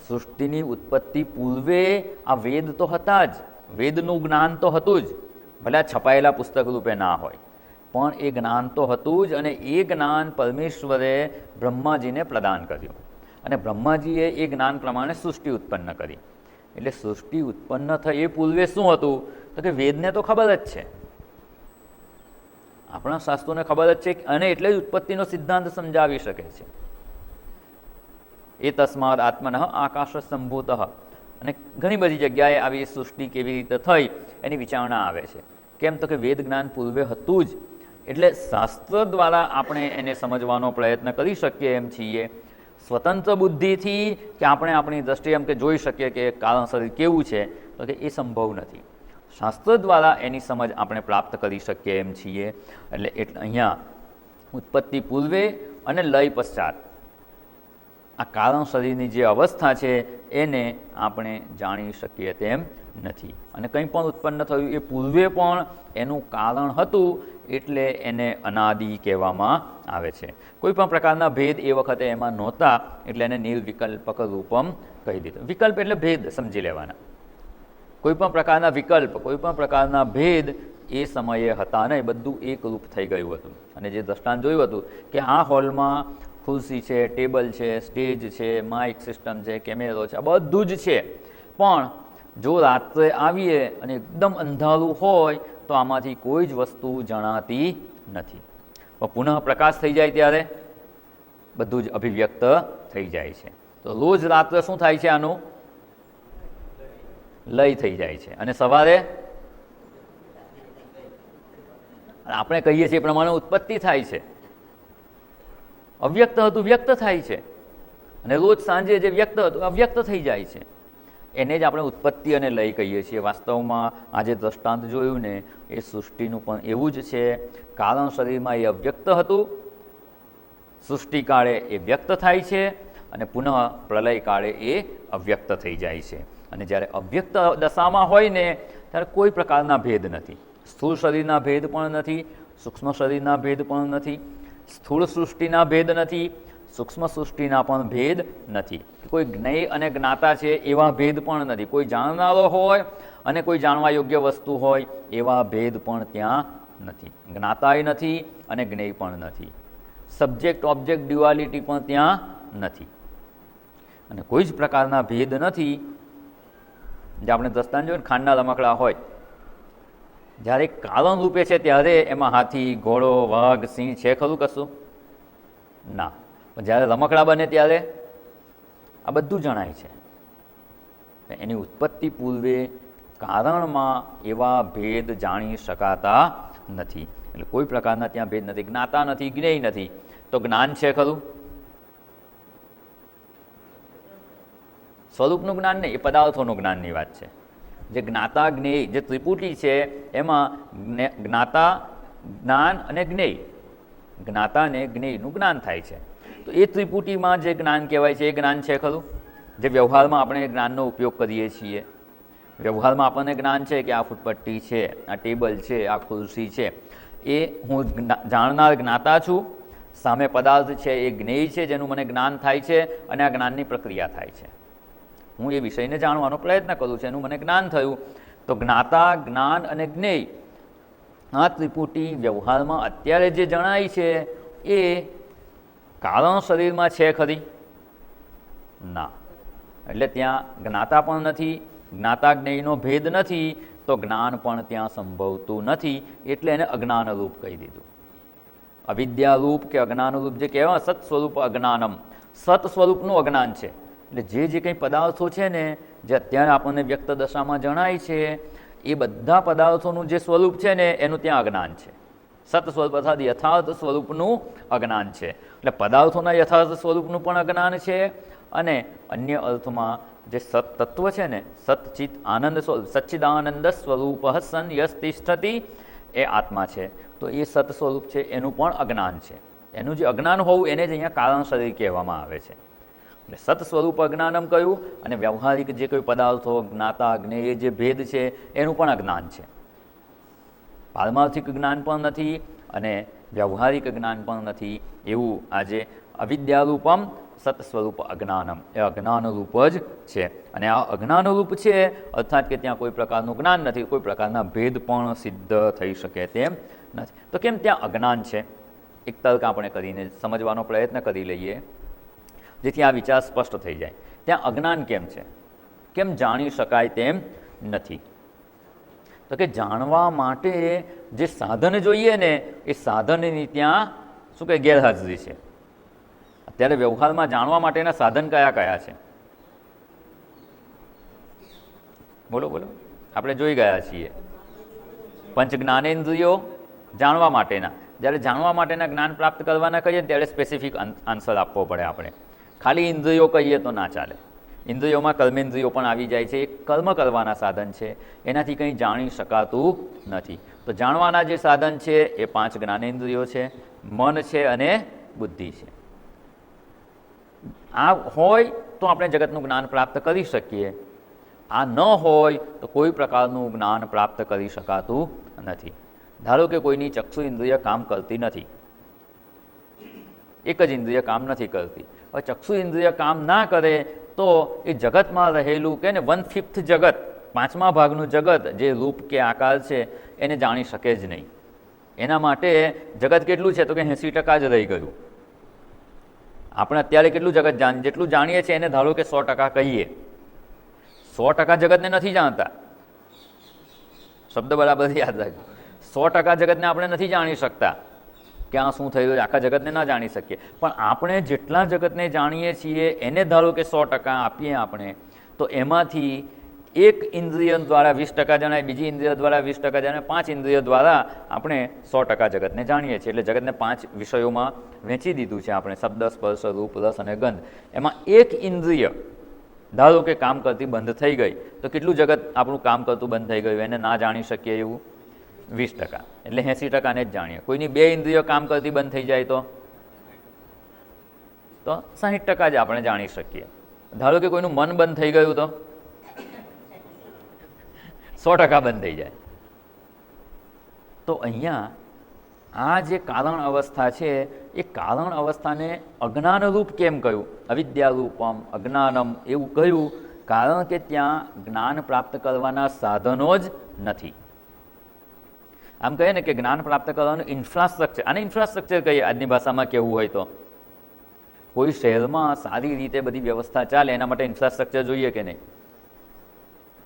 સૃષ્ટિની ઉત્પત્તિ પૂર્વે આ વેદ તો હતા જ, વેદનું જ્ઞાન તો હતું જ, ભલે આ છપાયેલા પુસ્તક રૂપે ના હોય, પણ એ જ્ઞાન તો હતું જ. અને એ જ્ઞાન પરમેશ્વરે બ્રહ્માજીને પ્રદાન કર્યું અને બ્રહ્માજીએ એ જ્ઞાન પ્રમાણે સૃષ્ટિ ઉત્પન્ન કરી. એટલે સૃષ્ટિ ઉત્પન્ન થઈ એ પૂર્વે શું હતું? તો કે વેદને તો ખબર જ છે, આપણા શાસ્ત્રોને ખબર જ છે, અને એટલે જ ઉત્પત્તિનો સિદ્ધાંત સમજાવી શકે છે. એ તસ્માદ આત્મન આકાશ સંભૂત. અને ઘણી બધી જગ્યાએ આવી સૃષ્ટિ કેવી રીતે થઈ એની વિચારણા આવે છે. કેમ? તો કે વેદ જ્ઞાન પૂર્વે હતું જ, એટલે શાસ્ત્ર દ્વારા આપણે એને સમજવાનો પ્રયત્ન કરી શકીએ એમ છીએ. સ્વતંત્ર બુદ્ધિથી કે આપણે આપણી દ્રષ્ટિએ એમ કે જોઈ શકીએ કે કારણ શરીર કેવું છે, તો કે એ સંભવ નથી. શાસ્ત્ર દ્વારા એની સમજ આપણે પ્રાપ્ત કરી શકીએ એમ છીએ. એટલે અહીંયા ઉત્પત્તિ પૂર્વે અને લય પશ્ચાત આ કારણ શરીરની જે અવસ્થા છે એને આપણે જાણી શકીએ તેમ નથી. અને કંઈ પણ ઉત્પન્ન થયું એ પૂર્વે પણ એનું કારણ હતું, એટલે એને અનાદિ કહેવામાં આવે છે. કોઈ પણ પ્રકારના ભેદ એ વખતે એમાં નહોતા, એટલે એને નિર્વિકલ્પક રૂપમ કહી દીધું. વિકલ્પ એટલે ભેદ સમજી લેવાના. કોઈ પણ પ્રકારના વિકલ્પ, કોઈ પણ પ્રકારના ભેદ એ સમયે હતા નહીં, બધું એક રૂપ થઈ ગયું હતું. અને જે દ્રષ્ટાંત જોયું હતું કે આ હોલમાં ખુરશી છે, ટેબલ છે, સ્ટેજ છે, માઇક સિસ્ટમ છે, કેમેરો છે, આ બધું જ છે. પણ જો રાત્રે આવીએ અને એકદમ અંધારું હોય તો આમાંથી કોઈ જ વસ્તુ જણાતી નથી. પણ પુનઃ પ્રકાશ થઈ જાય ત્યારે બધું જ અભિવ્યક્ત થઈ જાય છે. તો રોજ રાત્રે શું થાય છે? આનું લય થઈ જાય છે. અને સવારે આપણે કહીએ છીએ એ પ્રમાણે ઉત્પત્તિ થાય છે. અવ્યક્ત હતું વ્યક્ત થાય છે, અને રોજ સાંજે જે વ્યક્ત હતું અવ્યક્ત થઈ જાય છે. એને જ આપણે ઉત્પત્તિ અને લય કહીએ છીએ. વાસ્તવમાં આ જે દ્રષ્ટાંત જોયું ને એ સૃષ્ટિનું પણ એવું જ છે. કારણ શરીરમાં એ અવ્યક્ત હતું, સૃષ્ટિકાળે એ વ્યક્ત થાય છે, અને પુનઃ પ્રલય કાળે એ અવ્યક્ત થઈ જાય છે. અને જ્યારે અવ્યક્ત દશામાં હોય ને ત્યારે કોઈ પ્રકારના ભેદ નથી. સ્થૂળ શરીરના ભેદ પણ નથી, સૂક્ષ્મ શરીરના ભેદ પણ નથી, સ્થૂળ સૃષ્ટિના ભેદ નથી, સૂક્ષ્મ સૃષ્ટિના પણ ભેદ નથી. કોઈ જ્ઞેય અને જ્ઞાતા છે એવા ભેદ પણ નથી. કોઈ જાણનારો હોય અને કોઈ જાણવા યોગ્ય વસ્તુ હોય એવા ભેદ પણ ત્યાં નથી. જ્ઞાતાય નથી અને જ્ઞેય પણ નથી. સબ્જેક્ટ ઓબ્જેક્ટ ડ્યુઆલિટી પણ ત્યાં નથી, અને કોઈ જ પ્રકારના ભેદ નથી. જે આપણે દ્રષ્ટાંત જોઈએ ખાંડના રમકડા હોય, જ્યારે કારણ રૂપે છે ત્યારે એમાં હાથી, ઘોડો, વાઘ, સિંહ છે ખરું કશું? ના. પણ જ્યારે રમકડા બને ત્યારે આ બધું જણાય છે. એની ઉત્પત્તિ પૂર્વે કારણમાં એવા ભેદ જાણી શકાતા નથી. એટલે કોઈ પ્રકારના ત્યાં ભેદ નથી. જ્ઞાતા નથી, જ્ઞેય નથી, તો જ્ઞાન છે ખરું? સ્વરૂપનું જ્ઞાન નહીં, એ પદાર્થોનું જ્ઞાનની વાત છે. જે જ્ઞાતા જ્ઞેય જે ત્રિપુટી છે એમાં જ્ઞાતા, જ્ઞાન અને જ્ઞેય, જ્ઞાતા અને જ્ઞેયનું જ્ઞાન થાય છે. તો એ ત્રિપુટીમાં જે જ્ઞાન કહેવાય છે એ જ્ઞાન છે ખરું? જે વ્યવહારમાં આપણે જ્ઞાનનો ઉપયોગ કરીએ છીએ. વ્યવહારમાં આપણને જ્ઞાન છે કે આ ફૂટપટ્ટી છે, આ ટેબલ છે, આ ખુરશી છે, એ હું જાણનાર જ્ઞાતા છું. સામે પદાર્થ છે એ જ્ઞેય છે, જેનું મને જ્ઞાન થાય છે, અને આ જ્ઞાનની પ્રક્રિયા થાય છે. હું એ વિષયને જાણવાનો પ્રયત્ન કરું છું, એનું મને જ્ઞાન થયું. તો જ્ઞાતા, જ્ઞાન અને જ્ઞેય આ ત્રિપુટી વ્યવહારમાં અત્યારે જે જણાય છે એ કારણ શરીરમાં છે ખરી? ના. એટલે ત્યાં જ્ઞાતા પણ નથી, જ્ઞાતા જ્ઞેયનો ભેદ નથી, તો જ્ઞાન પણ ત્યાં સંભવતું નથી. એટલે એને અજ્ઞાનરૂપ કહી દીધું. અવિદ્યારૂપ કે અજ્ઞાનરૂપ જે કહેવાય, સત સ્વરૂપ અજ્ઞાનમ, સત સ્વરૂપનું અજ્ઞાન છે. એટલે જે કંઈ પદાર્થો છે ને જે અત્યારે આપણને વ્યક્ત દશામાં જણાય છે એ બધા પદાર્થોનું જે સ્વરૂપ છે ને એનું ત્યાં અજ્ઞાન છે. સત સ્વરૂપ અર્થાત યથાર્થ સ્વરૂપનું અજ્ઞાન છે. એટલે પદાર્થોના યથાર્થ સ્વરૂપનું પણ અજ્ઞાન છે, અને અન્ય અર્થમાં જે સત તત્વ છે ને, સતચિત આનંદ સ્વરૂપ, સચ્ચિદાનંદ સ્વરૂપ સન યસ તિષ્ઠતિ, એ આત્મા છે. તો એ સત સ્વરૂપ છે એનું પણ અજ્ઞાન છે. એનું જે અજ્ઞાન હોવું એને જ અહીંયા કારણ શરીર કહેવામાં આવે છે. એટલે સત સ્વરૂપ અજ્ઞાનમ કયું, અને વ્યવહારિક જે કોઈ પદાર્થો જ્ઞાતા જ્ઞેય જે ભેદ છે એનું પણ અજ્ઞાન છે. પારમાર્થિક જ્ઞાન પણ નથી અને વ્યવહારિક જ્ઞાન પણ નથી. એવું આજે અવિદ્યારૂપમ સત સ્વરૂપ અજ્ઞાનમ એ અજ્ઞાનરૂપ જ છે. અને આ અજ્ઞાનરૂપ છે અર્થાત કે ત્યાં કોઈ પ્રકારનું જ્ઞાન નથી, કોઈ પ્રકારના ભેદ પણ સિદ્ધ થઈ શકે તેમ નથી. તો કેમ ત્યાં અજ્ઞાન છે? એક તર્ક આપણે કરીને સમજવાનો પ્રયત્ન કરી લઈએ જેથી આ વિચાર સ્પષ્ટ થઈ જાય. ત્યાં અજ્ઞાન કેમ છે? કેમ જાણી શકાય તેમ નથી? તો કે જાણવા માટે જે સાધન જોઈએ ને એ સાધનની ત્યાં શું કહે ગેરહાજરી છે. અત્યારે વ્યવહારમાં જાણવા માટેના સાધન કયા કયા છે? બોલો બોલો. આપણે જોઈ ગયા છીએ પંચ જ્ઞાનેન્દ્રિયો જાણવા માટેના. જ્યારે જાણવા માટેના જ્ઞાન પ્રાપ્ત કરવાના કહીએ ત્યારે સ્પેસિફિક આન્સર આપવો પડે. આપણે ખાલી ઇન્દ્રિયો કહીએ તો ના ચાલે. ઇન્દ્રિયોમાં કર્મેન્દ્રિયો પણ આવી જાય છે. એ કર્મ કરવાના સાધન છે, એનાથી કંઈ જાણી શકાતું નથી. તો જાણવાના જે સાધન છે એ પાંચ જ્ઞાનેન્દ્રિયો છે, મન છે અને બુદ્ધિ છે. આ હોય તો આપણે જગતનું જ્ઞાન પ્રાપ્ત કરી શકીએ. આ ન હોય તો કોઈ પ્રકારનું જ્ઞાન પ્રાપ્ત કરી શકાતું નથી. ધારો કે કોઈની ચક્ષુ ઇન્દ્રિય કામ કરતી નથી, એક જ ઇન્દ્રિય કામ નથી કરતી. હવે ચક્ષુ ઇન્દ્રિય કામ ના કરે તો એ જગતમાં રહેલું કે ને 1/5 જગત, 5મા ભાગનું જગત જે રૂપ કે આકાર છે એને જાણી શકે જ નહીં. એના માટે જગત કેટલું છે તો કે 80% જ રહી ગયું. આપણે અત્યારે કેટલું જગત જેટલું જાણીએ છીએ એને ધારો કે 100% કહીએ. 100% જગતને નથી જાણતા. શબ્દ બરાબર યાદ રાખજો. 100% જગતને આપણે નથી જાણી શકતા. ક્યાં શું થયું આખા જગતને ના જાણી શકીએ. પણ આપણે જેટલા જગતને જાણીએ છીએ એને ધારો કે 100% આપીએ આપણે, તો એમાંથી એક ઇન્દ્રિય દ્વારા 20% જણાય, બીજી ઇન્દ્રિય દ્વારા 20% જણાય, 5 ઇન્દ્રિય દ્વારા આપણે 100% જગતને જાણીએ છીએ. એટલે જગતને 5 વિષયોમાં વહેંચી દીધું છે આપણે: શબ્દ, સ્પર્શ, રૂપ, રસ અને ગંધ. એમાં એક ઇન્દ્રિય ધારો કે કામ કરતી બંધ થઈ ગઈ તો કેટલું જગત આપણું કામ કરતું બંધ થઈ ગયું એને ના જાણી શકીએ? એવું 20%. એટલે 80% ને જ જાણીએ. કોઈની 2 ઇન્દ્રિયો કામ કરતી બંધ થઈ જાય તો 60% જ આપણે જાણી શકીએ. ધારો કે કોઈનું મન બંધ થઈ ગયું તો 100% બંધ થઈ જાય. તો અહીંયા આ જે કારણ અવસ્થા છે એ કારણ અવસ્થાને અજ્ઞાનરૂપ કેમ કહ્યું? અવિદ્યારૂપમ અજ્ઞાનમ એવું કહ્યું કારણ કે ત્યાં જ્ઞાન પ્રાપ્ત કરવાના સાધનો જ નથી. આમ કહીએ ને કે જ્ઞાન પ્રાપ્ત કરવાનું ઇન્ફ્રાસ્ટ્રક્ચર, આને ઇન્ફ્રાસ્ટ્રક્ચર કહીએ આજની ભાષામાં કહેવું હોય તો. કોઈ શહેરમાં સારી રીતે બધી વ્યવસ્થા ચાલે એના માટે ઇન્ફ્રાસ્ટ્રક્ચર જોઈએ કે નહીં?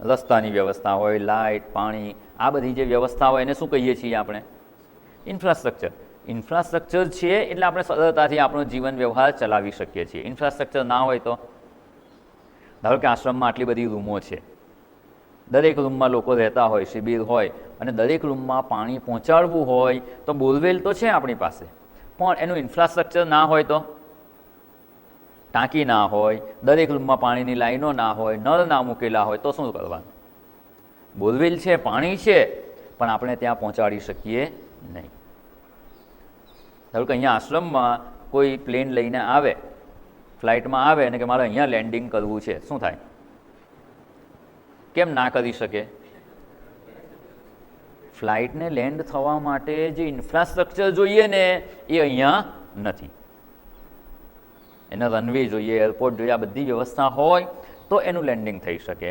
રસ્તાની વ્યવસ્થા હોય, લાઇટ, પાણી, આ બધી જે વ્યવસ્થા હોય એને શું કહીએ છીએ આપણે? ઇન્ફ્રાસ્ટ્રક્ચર. ઇન્ફ્રાસ્ટ્રક્ચર છે એટલે આપણે સરળતાથી આપણો જીવન વ્યવહાર ચલાવી શકીએ છીએ. ઇન્ફ્રાસ્ટ્રક્ચર ના હોય તો ધારો કે આશ્રમમાં આટલી બધી રૂમો છે, દરેક રૂમમાં લોકો રહેતા હોય, શિબિર હોય, અને દરેક રૂમમાં પાણી પહોંચાડવું હોય તો બોરવેલ તો છે આપણી પાસે, પણ એનું ઇન્ફ્રાસ્ટ્રક્ચર ના હોય તો, ટાંકી ના હોય, દરેક રૂમમાં પાણીની લાઈનો ના હોય, નળ ના મૂકેલા હોય તો શું કરવાનું? બોરવેલ છે, પાણી છે, પણ આપણે ત્યાં પહોંચાડી શકીએ નહીં. ધારો કે અહીંયા આશ્રમમાં કોઈ પ્લેન લઈને આવે, ફ્લાઇટમાં આવે અને કે મારે અહીંયા લેન્ડિંગ કરવું છે, શું થાય? કેમ ના કરી શકે? ફ્લાઇટને લેન્ડ થવા માટે જે ઇન્ફ્રાસ્ટ્રક્ચર જોઈએ ને એ અહીંયા નથી. એને રનવે જોઈએ, એરપોર્ટ જોઈએ, આ બધી વ્યવસ્થા હોય તો એનું લેન્ડિંગ થઈ શકે.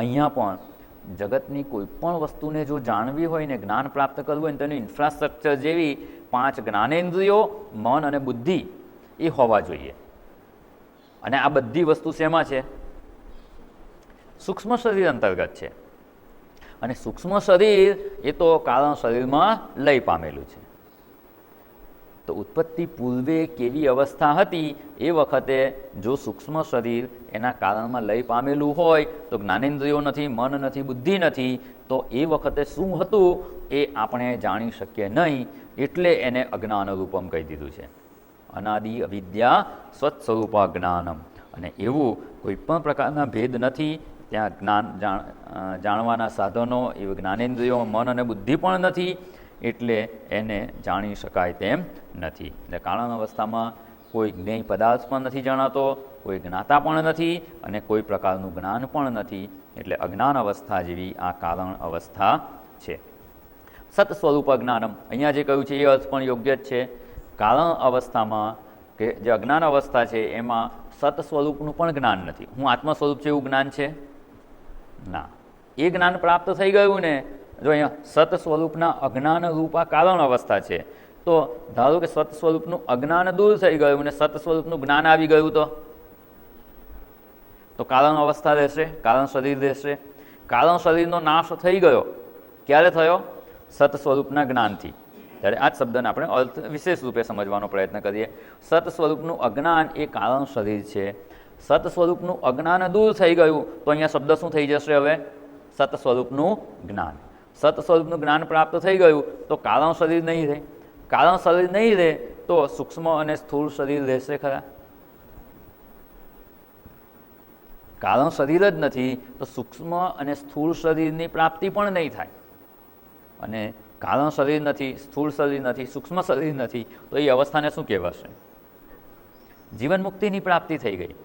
અહીંયા પણ જગતની કોઈ પણ વસ્તુને જો જાણવી હોય ને જ્ઞાન પ્રાપ્ત કરવું હોય ને તેનું ઇન્ફ્રાસ્ટ્રક્ચર જેવી 5 જ્ઞાનેન્દ્રિયો, મન અને બુદ્ધિ એ હોવા જોઈએ. અને આ બધી વસ્તુ શેમાં છે? સૂક્ષ્મ શરીર અંતર્ગત છે. અને સૂક્ષ્મ શરીર એ તો કારણ શરીરમાં લય પામેલું છે. તો ઉત્પત્તિ પૂર્વે કેવી અવસ્થા હતી એ વખતે જો સૂક્ષ્મ શરીર એના કારણમાં લય પામેલું હોય તો જ્ઞાનેન્દ્રિયો નથી, મન નથી, બુદ્ધિ નથી, તો એ વખતે શું હતું એ આપણે જાણી શકીએ નહીં. એટલે એને અજ્ઞાન રૂપમ કહી દીધું છે. અનાદિ અવિદ્યા સ્વસ્વરૂપા જ્ઞાનમ. અને એવું કોઈ પણ પ્રકારના ભેદ નથી. ત્યાં જ્ઞાન જાણવાના સાધનો એ જ્ઞાનેન્દ્રિયો, મન અને બુદ્ધિ પણ નથી. એટલે એને જાણી શકાય તેમ નથી. એટલે કારણ અવસ્થામાં કોઈ જ્ઞેય પદાર્થ પણ નથી જણાતો, કોઈ જ્ઞાતા પણ નથી અને કોઈ પ્રકારનું જ્ઞાન પણ નથી. એટલે અજ્ઞાન અવસ્થા જેવી આ કારણ અવસ્થા છે. સત સ્વરૂપ અજ્ઞાનમ, અહીંયા જે કહ્યું છે એ અર્થ પણ યોગ્ય જ છે. કારણ અવસ્થામાં કે જે અજ્ઞાન અવસ્થા છે એમાં સત સ્વરૂપનું પણ જ્ઞાન નથી. હું આત્મ સ્વરૂપ છે એવું જ્ઞાન છે ના. એ જ્ઞાન પ્રાપ્ત થઈ ગયું ને, જો અહીંયા સત સ્વરૂપના અજ્ઞાન રૂપ આ કારણ અવસ્થા છે, તો ધારો કે સત સ્વરૂપનું અજ્ઞાન દૂર થઈ ગયું અને સત સ્વરૂપનું જ્ઞાન આવી ગયું તો કારણ અવસ્થા રહેશે, કારણ શરીર રહેશે. કારણ શરીરનો નાશ થઈ ગયો, ક્યારે થયો? સત સ્વરૂપના જ્ઞાનથી. ત્યારે આ જ શબ્દને આપણે અર્થ વિશેષ રૂપે સમજવાનો પ્રયત્ન કરીએ. સત સ્વરૂપનું અજ્ઞાન એ કારણ શરીર છે. સત સ્વરૂપનું અજ્ઞાન દૂર થઈ ગયું તો અહીંયા શબ્દ શું થઈ જશે? હવે સત સ્વરૂપનું જ્ઞાન. સત સ્વરૂપનું જ્ઞાન પ્રાપ્ત થઈ ગયું તો કારણ શરીર નહીં રહે. કારણ શરીર નહીં રહે તો સૂક્ષ્મ અને સ્થૂળ શરીર રહેશે ખરા? કારણ શરીર જ નથી તો સૂક્ષ્મ અને સ્થૂળ શરીરની પ્રાપ્તિ પણ નહીં થાય. અને કારણ શરીર નથી, સ્થૂળ શરીર નથી, સૂક્ષ્મ શરીર નથી તો એ અવસ્થાને શું કહેવાશે? જીવન મુક્તિની પ્રાપ્તિ થઈ ગઈ.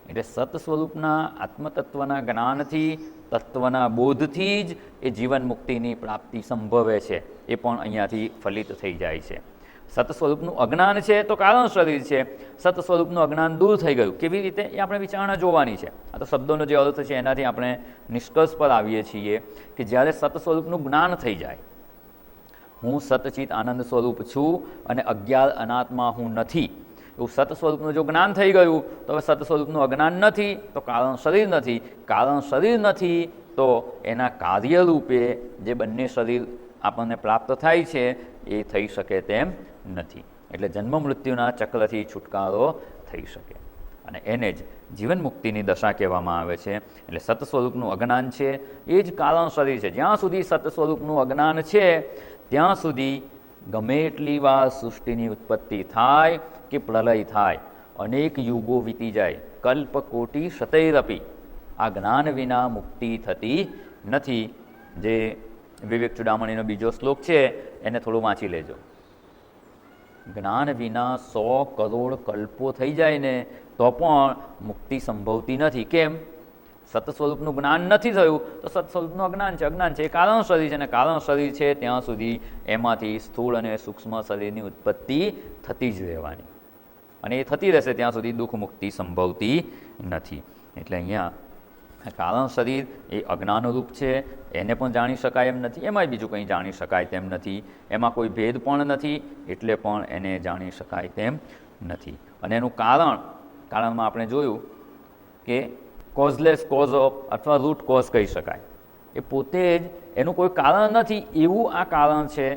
એટલે સત સ્વરૂપના આત્મતત્વના જ્ઞાનથી, તત્વના બોધથી જ એ જીવન મુક્તિની પ્રાપ્તિ સંભવે છે. એ પણ અહીંયાથી ફલિત થઈ જાય છે. સત સ્વરૂપનું અજ્ઞાન છે તો કારણ શરીર છે. સત સ્વરૂપનું અજ્ઞાન દૂર થઈ ગયું. કેવી રીતે? એ આપણે વિચારણા જોવાની છે. આ તો શબ્દોનો જે અર્થ છે એનાથી આપણે નિષ્કર્ષ પર આવીએ છીએ કે જ્યારે સત સ્વરૂપનું જ્ઞાન થઈ જાય, હું સતચિત આનંદ સ્વરૂપ છું અને અજ્ઞાન અનાત્મા હું નથી, એવું સત સ્વરૂપનું જો જ્ઞાન થઈ ગયું તો હવે સત સ્વરૂપનું અજ્ઞાન નથી તો કારણ શરીર નથી. કારણ શરીર નથી તો એના કાર્યરૂપે જે બંને શરીર આપણને પ્રાપ્ત થાય છે એ થઈ શકે તેમ નથી. એટલે જન્મ મૃત્યુના ચક્રથી છુટકારો થઈ શકે અને એને જ જીવન મુક્તિની દશા કહેવામાં આવે છે. એટલે સત સ્વરૂપનું અજ્ઞાન છે એ જ કારણ શરીર છે. જ્યાં સુધી સત સ્વરૂપનું અજ્ઞાન છે ત્યાં સુધી ગમે એટલી વાર સૃષ્ટિની ઉત્પત્તિ થાય કે પ્રલય થાય, અનેક યુગો વીતી જાય, કલ્પ કોટી શતૈરપી, આ જ્ઞાન વિના મુક્તિ થતી નથી. જે વિવેક ચૂડામણીનો બીજો શ્લોક છે એને થોડું વાંચી લેજો. જ્ઞાન વિના 100 કરોડ કલ્પો થઈ જાય ને તો પણ મુક્તિ સંભવતી નથી. કેમ? સત સ્વરૂપનું જ્ઞાન નથી થયું તો સત સ્વરૂપનું અજ્ઞાન છે. અજ્ઞાન છે એ કારણ શરીર છે અને કારણ શરીર છે ત્યાં સુધી એમાંથી સ્થૂળ અને સૂક્ષ્મ શરીરની ઉત્પત્તિ થતી જ રહેવાની અને એ થતી રહેશે ત્યાં સુધી દુઃખ મુક્તિ સંભવતી નથી. એટલે અહીંયા કારણ શરીર એ અજ્ઞાનરૂપ છે, એને પણ જાણી શકાય એમ નથી, એમાંય બીજું કંઈ જાણી શકાય તેમ નથી, એમાં કોઈ ભેદ પણ નથી એટલે પણ એને જાણી શકાય તેમ નથી. અને એનું કારણમાં આપણે જોયું કે કોઝલેસ કોઝ ઓફ અથવા રૂટ કોઝ કહી શકાય. એ પોતે જ એનું કોઈ કારણ નથી એવું આ કારણ છે.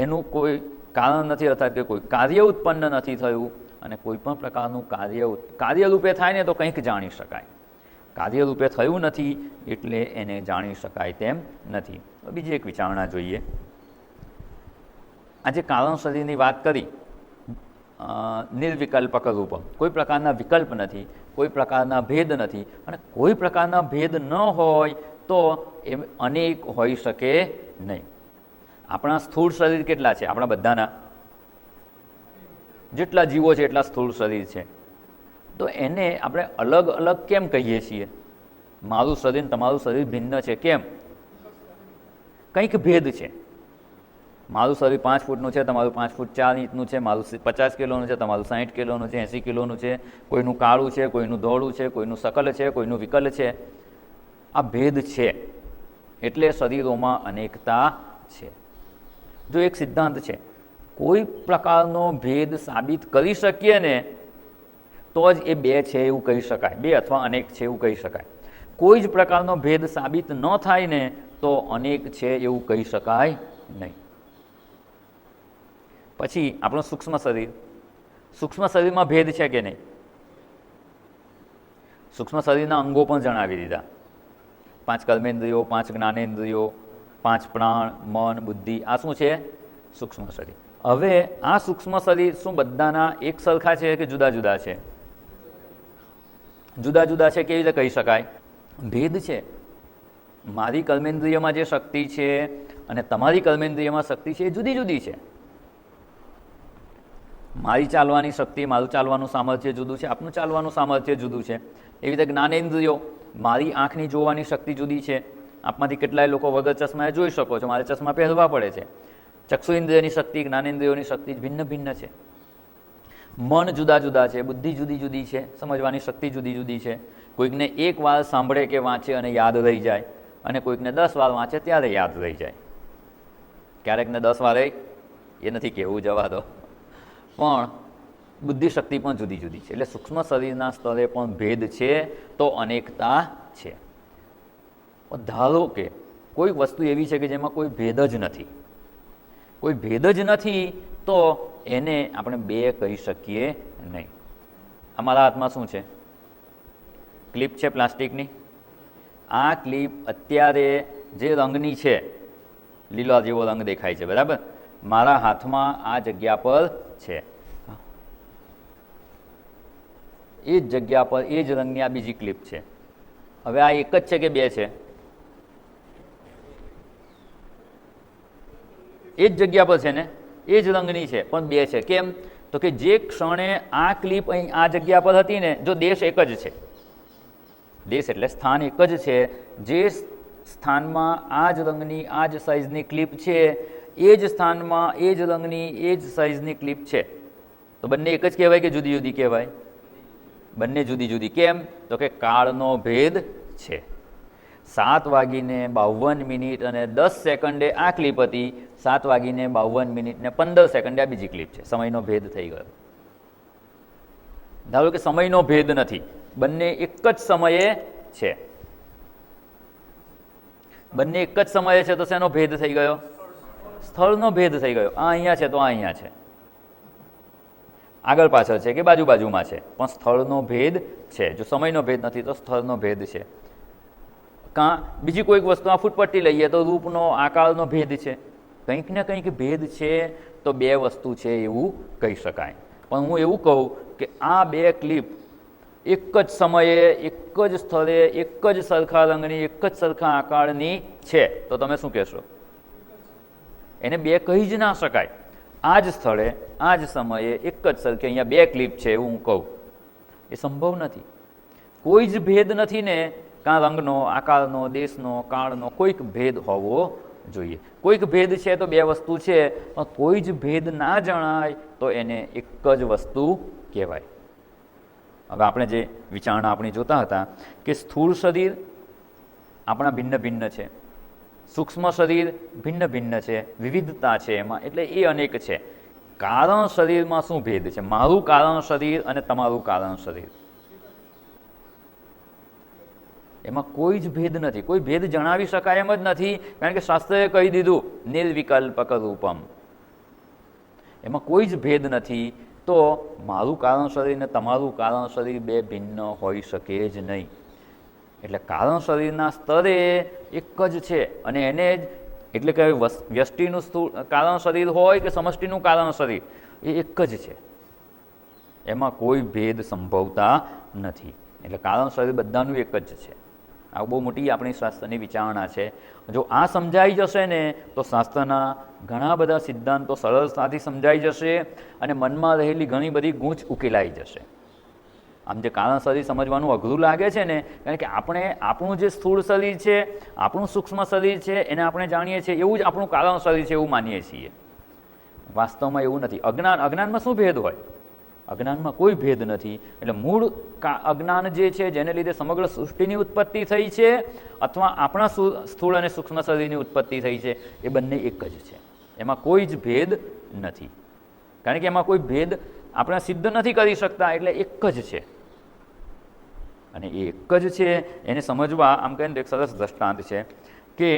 એનું કોઈ કારણ નથી અર્થાત કે કોઈ કાર્ય ઉત્પન્ન નથી થયું અને કોઈ પણ પ્રકારનું કાર્યરૂપે થાય ને તો કંઈક જાણી શકાય. કાર્યરૂપે થયું નથી એટલે એને જાણી શકાય તેમ નથી. બીજી એક વિચારણા જોઈએ. આજે કારણ શરીરની વાત કરી, નિર્વિકલ્પક રૂપમ, કોઈ પ્રકારના વિકલ્પ નથી, કોઈ પ્રકારના ભેદ નથી અને કોઈ પ્રકારના ભેદ ન હોય તો એ અનેક હોઈ શકે નહીં. આપણા સ્થૂળ શરીર કેટલા છે? આપણા બધાના જેટલા જીવો છે એટલા સ્થૂળ શરીર છે. તો એને આપણે અલગ અલગ કેમ કહીએ છીએ? મારું શરીર તમારું શરીર ભિન્ન છે. કેમ? કંઈક ભેદ છે. મારું શરીર 5 ફૂટનું છે, તમારું 5 ફૂટ 4 ઇંચનું છે, મારું 50 કિલોનું છે, તમારું 60 કિલોનું છે, 80 કિલોનું છે, કોઈનું કાળું છે, કોઈનું ધોળું છે, કોઈનું સકલ છે, કોઈનું વિકલ છે. આ ભેદ છે એટલે શરીરોમાં અનેકતા છે. જો એક સિદ્ધાંત છે, કોઈ પ્રકારનો ભેદ સાબિત કરી શકીએ ને તો જ એ 2 છે એવું કહી શકાય, 2 અથવા અનેક છે એવું કહી શકાય. કોઈ જ પ્રકારનો ભેદ સાબિત ન થાય ને તો અનેક છે એવું કહી શકાય નહીં. પછી આપણું સૂક્ષ્મ શરીર, સૂક્ષ્મ શરીરમાં ભેદ છે કે નહીં? સૂક્ષ્મ શરીરના અંગો પણ જણાવી દીધા. 5 કર્મેન્દ્રિયો, 5 જ્ઞાનેન્દ્રિયો, 5 પ્રાણ, મન, બુદ્ધિ, આ શું છે? સૂક્ષ્મ શરીર. હવે આ સૂક્ષ્મ શરીર શું બધાના એક સરખા છે કે જુદા જુદા છે? જુદા જુદા છે. કેવી રીતે કહી શકાય? ભેદ છે. મારી કર્મેન્દ્રિયમાં જે શક્તિ છે અને તમારી કર્મેન્દ્રિયમાં શક્તિ છે એ જુદી જુદી છે. મારી ચાલવાની શક્તિ, મારું ચાલવાનું સામર્થ્ય જુદું છે, આપનું ચાલવાનું સામર્થ્ય જુદું છે. એવી રીતે જ્ઞાનેન્દ્રિયો, મારી આંખની જોવાની શક્તિ જુદી છે. આપમાંથી કેટલાય લોકો વગર ચશ્માએ જોઈ શકો છો, મારે ચશ્મા પહેરવા પડે છે. ચક્ષુ ઇન્દ્રિયની શક્તિ, જ્ઞાનેન્દ્રિયોની શક્તિ ભિન્ન ભિન્ન છે. મન જુદા જુદા છે, બુદ્ધિ જુદી જુદી છે, સમજવાની શક્તિ જુદી જુદી છે. કોઈકને એક વાર સાંભળે કે વાંચે અને યાદ રહી જાય, અને કોઈકને 10 વાર વાંચે ત્યારે યાદ રહી જાય. ક્યારેકને 10 વાર એ નથી કહેવું, જવા દો. પણ બુદ્ધિશક્તિ પણ જુદી જુદી છે. એટલે સૂક્ષ્મ શરીરના સ્તરે પણ ભેદ છે તો અનેકતા છે. ધારો કે કોઈ વસ્તુ એવી છે કે જેમાં કોઈ ભેદ જ નથી, કોઈ ભેદ જ નથી, તો એને આપણે બે કહી શકીએ નહીં. અમારા હાથમાં શું છે? ક્લિપ છે પ્લાસ્ટિકની. આ ક્લિપ અત્યારે જે રંગની છે, લીલા જેવો રંગ દેખાય છે, બરાબર? મારા હાથમાં આ જગ્યા પર છે, એ જ જગ્યા પર એ જ રંગની આ બીજી ક્લિપ છે. હવે આ એક જ છે કે બે છે? એ જ જગ્યા પર છે ને, એ જ રંગની છે, પણ બે છે. કેમ? તો કે જે ક્ષણે આ ક્લિપ અહીં આ જગ્યા પર હતી ને, જો દેશ એક જ છે, દેશ એટલે સ્થાન એક જ છે, જે સ્થાનમાં આ જ રંગની આ જ સાઇઝની ક્લિપ છે, એ જ સ્થાનમાં એ જ રંગની એ જ સાઇઝની ક્લિપ છે, તો બંને એક જ કહેવાય કે જુદી જુદી કહેવાય? બંને જુદી જુદી. કેમ? તો કે કાળનો ભેદ છે. 7:52 અને 10 સેકન્ડે આ ક્લિપ હતી, 7:52 ને 15 સેકન્ડે આ બીજી ક્લિપ છે. સમયનો ભેદ થઈ ગયો. ધારો કે સમયનો ભેદ નથી, બંને એક જ સમયે છે. બંને એક જ સમયે છે તો શેનો ભેદ થઈ ગયો? સ્થળનો ભેદ થઈ ગયો. આ અહીંયા છે તો આ અહીંયા છે, આગળ પાછળ છે કે બાજુ બાજુમાં છે, પણ સ્થળનો ભેદ છે. જો સમયનો ભેદ નથી તો સ્થળનો ભેદ છે. કાં બીજી કોઈક વસ્તુ, આ ફૂટપટ્ટી લઈએ તો રૂપનો આકારનો ભેદ છે. કંઈક ને કંઈક ભેદ છે તો બે વસ્તુ છે એવું કહી શકાય. પણ હું એવું કહું કે આ બે ક્લિપ એક જ સમયે એક જ સ્થળે એક જ સરખા રંગની એક જ સરખા આકારની છે, તો તમે શું કહેશો? એને બે કહી જ ના શકાય. આ જ સ્થળે આ જ સમયે એક જ સરખી અહીંયા બે ક્લિપ છે એવું હું કહું, એ સંભવ નથી. કોઈ જ ભેદ નથી ને, કાં રંગનો, આકારનો, દેશનો, કાળનો કોઈક ભેદ હોવો જોઈએ. કોઈક ભેદ છે તો બે વસ્તુ છે, પણ કોઈ જ ભેદ ના જણાય તો એને એક જ વસ્તુ કહેવાય. હવે આપણે જે વિચારણા આપણી જોતા હતા કે સ્થૂળ શરીર આપણા ભિન્ન ભિન્ન છે, સૂક્ષ્મ શરીર ભિન્ન ભિન્ન છે, વિવિધતા છે એમાં, એટલે એ અનેક છે. કારણ શરીરમાં શું ભેદ છે? મારું કારણ શરીર અને તમારું કારણ શરીર, એમાં કોઈ જ ભેદ નથી. કોઈ ભેદ જણાવી શકાય એમ જ નથી, કારણ કે શાસ્ત્રએ કહી દીધું નિર્વિકલ્પક રૂપમ. એમાં કોઈ જ ભેદ નથી. તો મારું કારણ શરીર ને તમારું કારણ શરીર બે ભિન્ન હોઈ શકે જ નહીં. એટલે કારણ શરીરના સ્તરે એક જ છે, અને એને જ એટલે કે વ્યષ્ટિનું કારણ શરીર હોય કે સમષ્ટિનું કારણ શરીર, એ એક જ છે. એમાં કોઈ ભેદ સંભવતા નથી. એટલે કારણ શરીર બધાનું એક જ છે. આ બહુ મોટી આપણી શાસ્ત્રની વિચારણા છે. જો આ સમજાઈ જશે ને તો શાસ્ત્રના ઘણા બધા સિદ્ધાંતો સરળતાથી સમજાઈ જશે અને મનમાં રહેલી ઘણી બધી ગૂંચ ઉકેલાઈ જશે. આમ જે કારણ શરીર સમજવાનું અઘરું લાગે છે ને, કારણ કે આપણે આપણું જે સ્થૂળ શરીર છે, આપણું સૂક્ષ્મ શરીર છે, એને આપણે જાણીએ છીએ એવું જ આપણું કારણ શરીર છે એવું માનીએ છીએ. વાસ્તવમાં એવું નથી. અજ્ઞાનમાં શું ભેદ હોય? અજ્ઞાનમાં કોઈ ભેદ નથી. એટલે મૂળ અજ્ઞાન જે છે, જેને લીધે સમગ્ર સૃષ્ટિની ઉત્પત્તિ થઈ છે અથવા આપણા સ્થૂળ અને સૂક્ષ્મ શરીરની ઉત્પત્તિ થઈ છે, એ બંને એક જ છે. એમાં કોઈ જ ભેદ નથી. કારણ કે એમાં કોઈ ભેદ આપણે સિદ્ધ નથી કરી શકતા, એટલે એક જ છે. અને એ એક જ છે એને સમજવા આમ કહીને એક સરસ દ્રષ્ટાંત છે કે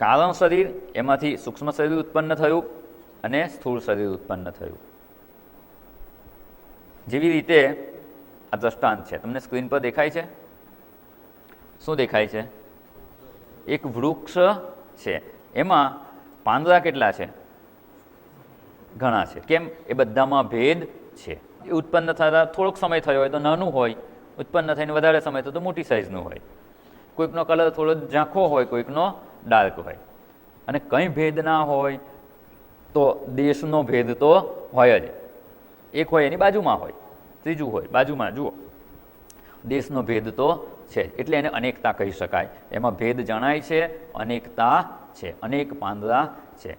કારણ શરીર, એમાંથી સૂક્ષ્મ શરીર ઉત્પન્ન થયું અને સ્થૂળ શરીર ઉત્પન્ન થયું. જેવી રીતે આ દ્રષ્ટાંત છે, તમને સ્ક્રીન પર દેખાય છે? શું દેખાય છે? એક વૃક્ષ છે, એમાં પાંદડા કેટલા છે? ઘણા છે. કેમ? એ બધામાં ભેદ છે. એ ઉત્પન્ન થતા થોડોક સમય થયો હોય તો નાનું હોય, ઉત્પન્ન થઈને વધારે સમય થયો તો મોટી સાઇઝનું હોય. કોઈકનો કલર થોડો ઝાંખો હોય, કોઈકનો ડાર્ક હોય, અને કંઈ ભેદ ના હોય તો દેશનો ભેદ તો હોય જ, એક હોય એની બાજુમાં હોય, ત્રીજું હોય બાજુમાં, જુઓ દેશનો ભેદ તો છે જ, એટલે એને અનેકતા કહી શકાય. એમાં ભેદ જણાય છે, અનેકતા છે, અનેક પાંદડા છે.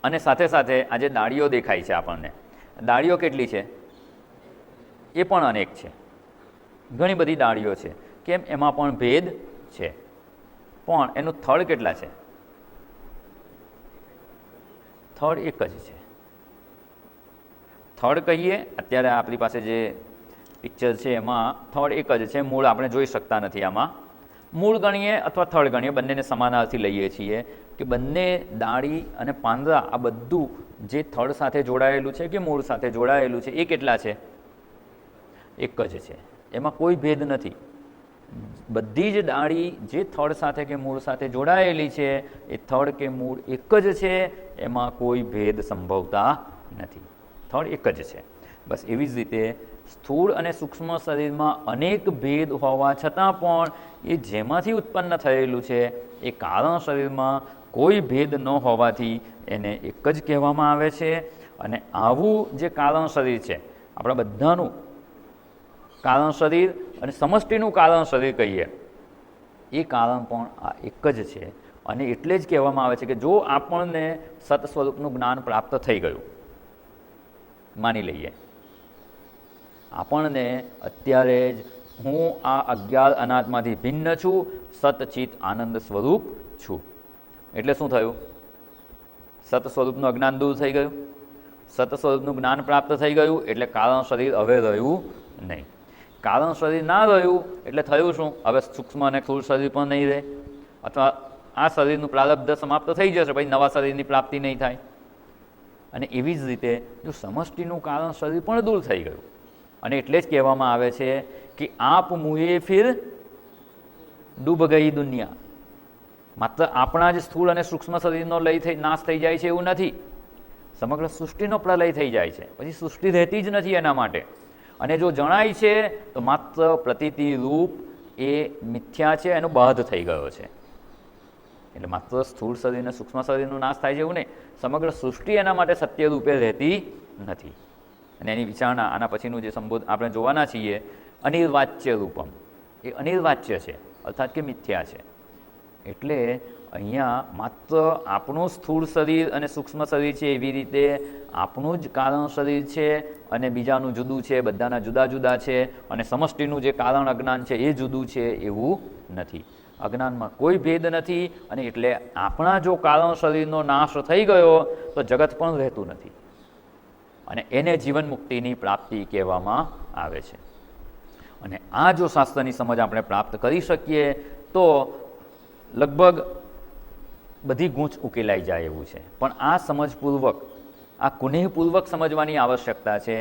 અને સાથે સાથે આ જે ડાળીઓ દેખાય છે આપણને, ડાળીઓ કેટલી છે એ પણ અનેક છે, ઘણી બધી ડાળીઓ છે. કેમ? એમાં પણ ભેદ છે, પણ એનું થડ કેટલા છે? થડ એક જ છે. થડ કહીએ, અત્યારે આપણી પાસે જે પિક્ચર છે એમાં થડ એક જ છે, મૂળ આપણે જોઈ શકતા નથી. આમાં મૂળ ગણીએ અથવા થડ ગણીએ, બંનેને સમાનાર્થી લઈએ છીએ કે બંને ડાળી અને પાંદડા આ બધું જે થડ સાથે જોડાયેલું છે કે મૂળ સાથે જોડાયેલું છે એ કેટલા છે? એક જ છે. એમાં કોઈ ભેદ નથી. બધી જ ડાળી જે થડ સાથે કે મૂળ સાથે જોડાયેલી છે એ થડ કે મૂળ એક જ છે, એમાં કોઈ ભેદ સંભવતા નથી. થડ એક જ છે. બસ એવી જ રીતે સ્થૂળ અને સૂક્ષ્મ શરીરમાં અનેક ભેદ હોવા છતાં પણ એ જેમાંથી ઉત્પન્ન થયેલું છે એ કારણ શરીરમાં કોઈ ભેદ ન હોવાથી એને એક જ કહેવામાં આવે છે. અને આવું જે કારણ શરીર છે, આપણા બધાનું કારણ શરીર અને સમષ્ટિનું કારણ શરીર કહીએ, એ કારણ પણ આ એક જ છે. અને એટલે જ કહેવામાં આવે છે કે જો આપણને સત સ્વરૂપનું જ્ઞાન પ્રાપ્ત થઈ ગયું, માની લઈએ આપણને અત્યારે જ હું આ અજ્ઞાત અનાત્માથી ભિન્ન છું, સતચિત આનંદ સ્વરૂપ છું, એટલે શું થયું? સત સ્વરૂપનું અજ્ઞાન દૂર થઈ ગયું, સત સ્વરૂપનું જ્ઞાન પ્રાપ્ત થઈ ગયું, એટલે કારણ શરીર હવે રહ્યું નહીં. કારણ શરીર ના રહ્યું એટલે થયું શું? હવે સૂક્ષ્મ અને સ્થૂળ શરીર પણ નહીં રહે, અથવા આ શરીરનું પ્રારબ્ધ સમાપ્ત થઈ જશે, પછી નવા શરીરની પ્રાપ્તિ નહીં થાય. અને એવી જ રીતે જો સમષ્ટિનું કારણ શરીર પણ દૂર થઈ ગયું, અને એટલે જ કહેવામાં આવે છે કે આપ મુએ ફિર ડૂબ ગઈ દુનિયા. માત્ર આપણા જ સ્થૂળ અને સૂક્ષ્મ શરીરનો નાશ થઈ જાય છે એવું નથી, સમગ્ર સૃષ્ટિનો પ્રલય થઈ જાય છે, પછી સૃષ્ટિ રહેતી જ નથી એના માટે. અને જો જણાય છે તો માત્ર પ્રતીતિ રૂપ એ મિથ્યા છે, એનો બાધ થઈ ગયો છે. એટલે માત્ર સ્થૂળ શરીર અને સૂક્ષ્મ શરીરનો નાશ થાય છે એવું નહીં, સમગ્ર સૃષ્ટિ એના માટે સત્ય રૂપે રહેતી નથી. અને એની વિચારણા આના પછીનું જે સંબોધ આપણે જોવાના છીએ, અનિર્વાચ્ય રૂપમ, એ અનિર્વાચ્ય છે, અર્થાત કે મિથ્યા છે. એટલે અહીંયા માત્ર આપણું સ્થૂળ શરીર અને સૂક્ષ્મ શરીર છે, એવી રીતે આપણું જ કારણ શરીર છે અને બીજાનું જુદું છે, બધાના જુદા જુદા છે, અને સમષ્ટિનું જે કારણ અજ્ઞાન છે એ જુદું છે એવું નથી. અજ્ઞાનમાં કોઈ ભેદ નથી, અને એટલે આપણા જો કારણ શરીરનો નાશ થઈ ગયો તો જગત પણ રહેતું નથી, અને એને જીવન મુક્તિની પ્રાપ્તિ કહેવામાં આવે છે. અને આ જો શાસ્ત્રની સમજ આપણે પ્રાપ્ત કરી શકીએ તો લગભગ બધી ગૂંચ ઉકેલાઈ જાય એવું છે. પણ આ સમજપૂર્વક, આ કુનેહપૂર્વક સમજવાની આવશ્યકતા છે.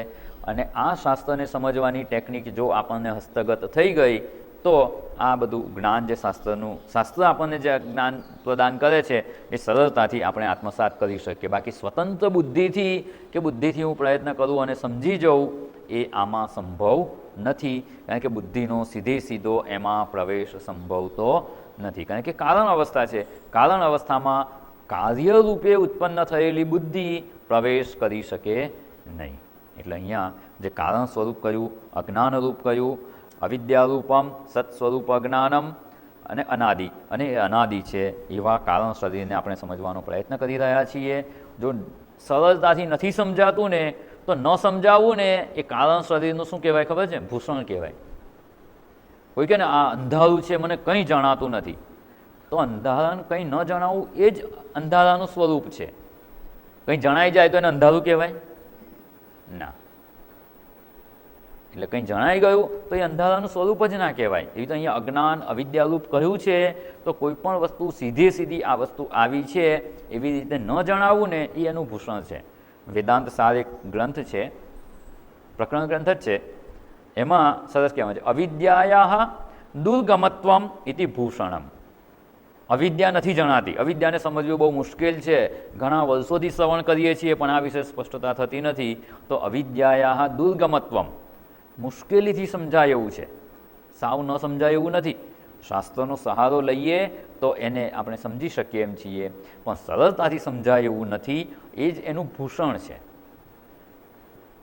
અને આ શાસ્ત્રને સમજવાની ટેકનિક જો આપણને હસ્તગત થઈ ગઈ તો આ બધું જ્ઞાન જે શાસ્ત્ર આપણને જે જ્ઞાન પ્રદાન કરે છે એ સરળતાથી આપણે આત્મસાત કરી શકીએ. બાકી સ્વતંત્ર બુદ્ધિથી હું પ્રયત્ન કરું અને સમજી જાઉં એ આમાં સંભવ નથી, કારણ કે બુદ્ધિનો સીધો એમાં પ્રવેશ સંભવતો નથી. કારણ કે કારણ અવસ્થા છે, કારણ અવસ્થામાં કાર્યરૂપે ઉત્પન્ન થયેલી બુદ્ધિ પ્રવેશ કરી શકે નહીં. એટલે અહીંયા જે કારણ સ્વરૂપ કહ્યું, અજ્ઞાનરૂપ કહ્યું, અવિદ્યારૂપમ, સત સ્વરૂપ અજ્ઞાનમ અને અનાદિ, અને એ અનાદિ છે એવા કારણ શરીરને આપણે સમજવાનો પ્રયત્ન કરી રહ્યા છીએ. જો સરળતાથી નથી સમજાતું ને તો ન સમજાવવું ને એ કારણ શરીરનું શું કહેવાય ખબર છે? ભૂષણ કહેવાય. કોઈ કે ને આ અંધારું છે, મને કંઈ જણાતું નથી, તો અંધારાને કંઈ ન જણાવવું એ જ અંધારાનું સ્વરૂપ છે. કંઈ જણાઈ જાય તો એને અંધારું કહેવાય ના. એટલે કંઈ જણાઈ ગયું તો એ અંધારાનું સ્વરૂપ જ ના કહેવાય. એવી તો અહીંયા અજ્ઞાન અવિદ્યારૂપ કહ્યું છે, તો કોઈ પણ વસ્તુ સીધી આ વસ્તુ આવી છે એવી રીતે ન જણાવવું ને એ એનું ભૂષણ છે. વેદાંત સાર એક ગ્રંથ છે, પ્રકરણ ગ્રંથ જ છે, એમાં સરસ કહેવાય છે અવિદ્યાયા દુર્ગમત્વમ ઇતિ ભૂષણમ. અવિદ્યા નથી જણાતી, અવિદ્યાને સમજવું બહુ મુશ્કેલ છે, ઘણા વર્ષોથી શ્રવણ કરીએ છીએ પણ આ વિશે સ્પષ્ટતા થતી નથી. તો અવિદ્યાયા દુર્ગમત્વમ, મુશ્કેલીથી સમજાય એવું છે, સાવ ન સમજાય એવું નથી. શાસ્ત્રનો સહારો લઈએ તો એને આપણે સમજી શકીએ એમ છીએ, પણ સરળતાથી સમજાય એવું નથી. એ જ એનું ભૂષણ છે.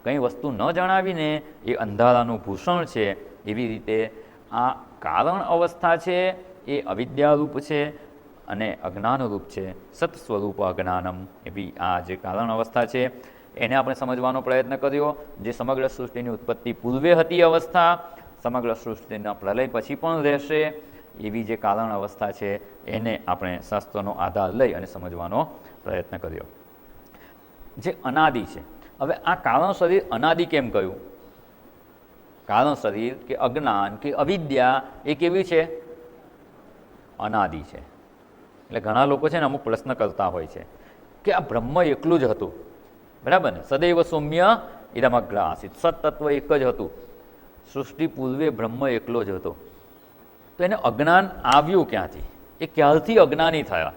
કંઈ વસ્તુ ન જણાવીને એ અંધારાનું ભૂષણ છે. એવી રીતે આ કારણ અવસ્થા છે એ અવિદ્યારૂપ છે અને અજ્ઞાનરૂપ છે. સત સ્વરૂપ અજ્ઞાનમ એવી આ જે કારણ અવસ્થા છે એને આપણે સમજવાનો પ્રયત્ન કર્યો. જે સમગ્ર સૃષ્ટિની ઉત્પત્તિ પૂર્વે હતી અવસ્થા, સમગ્ર સૃષ્ટિના પ્રલય પછી પણ રહેશે એવી જે કારણ અવસ્થા છે એને આપણે શાસ્ત્રનો આધાર લઈ અને સમજવાનો પ્રયત્ન કર્યો. જે અનાદિ છે. હવે આ કારણ શરીર અનાદિ કેમ કહ્યું? કારણ શરીર કે અજ્ઞાન કે અવિદ્યા એ કેવી છે? અનાદિ છે. એટલે ઘણા લોકો છે ને અમુક પ્રશ્ન કરતા હોય છે કે આ બ્રહ્મ એકલું જ હતું, બરાબર ને? સદૈવ સૌમ્ય ઇદમગ્ર આસિત, સત્તત્વ એક જ હતું. સૃષ્ટિ પૂર્વે બ્રહ્મ એકલો જ હતો. તો એને અજ્ઞાન આવ્યું ક્યાંથી? એ ક્યારથી અજ્ઞાની થયા?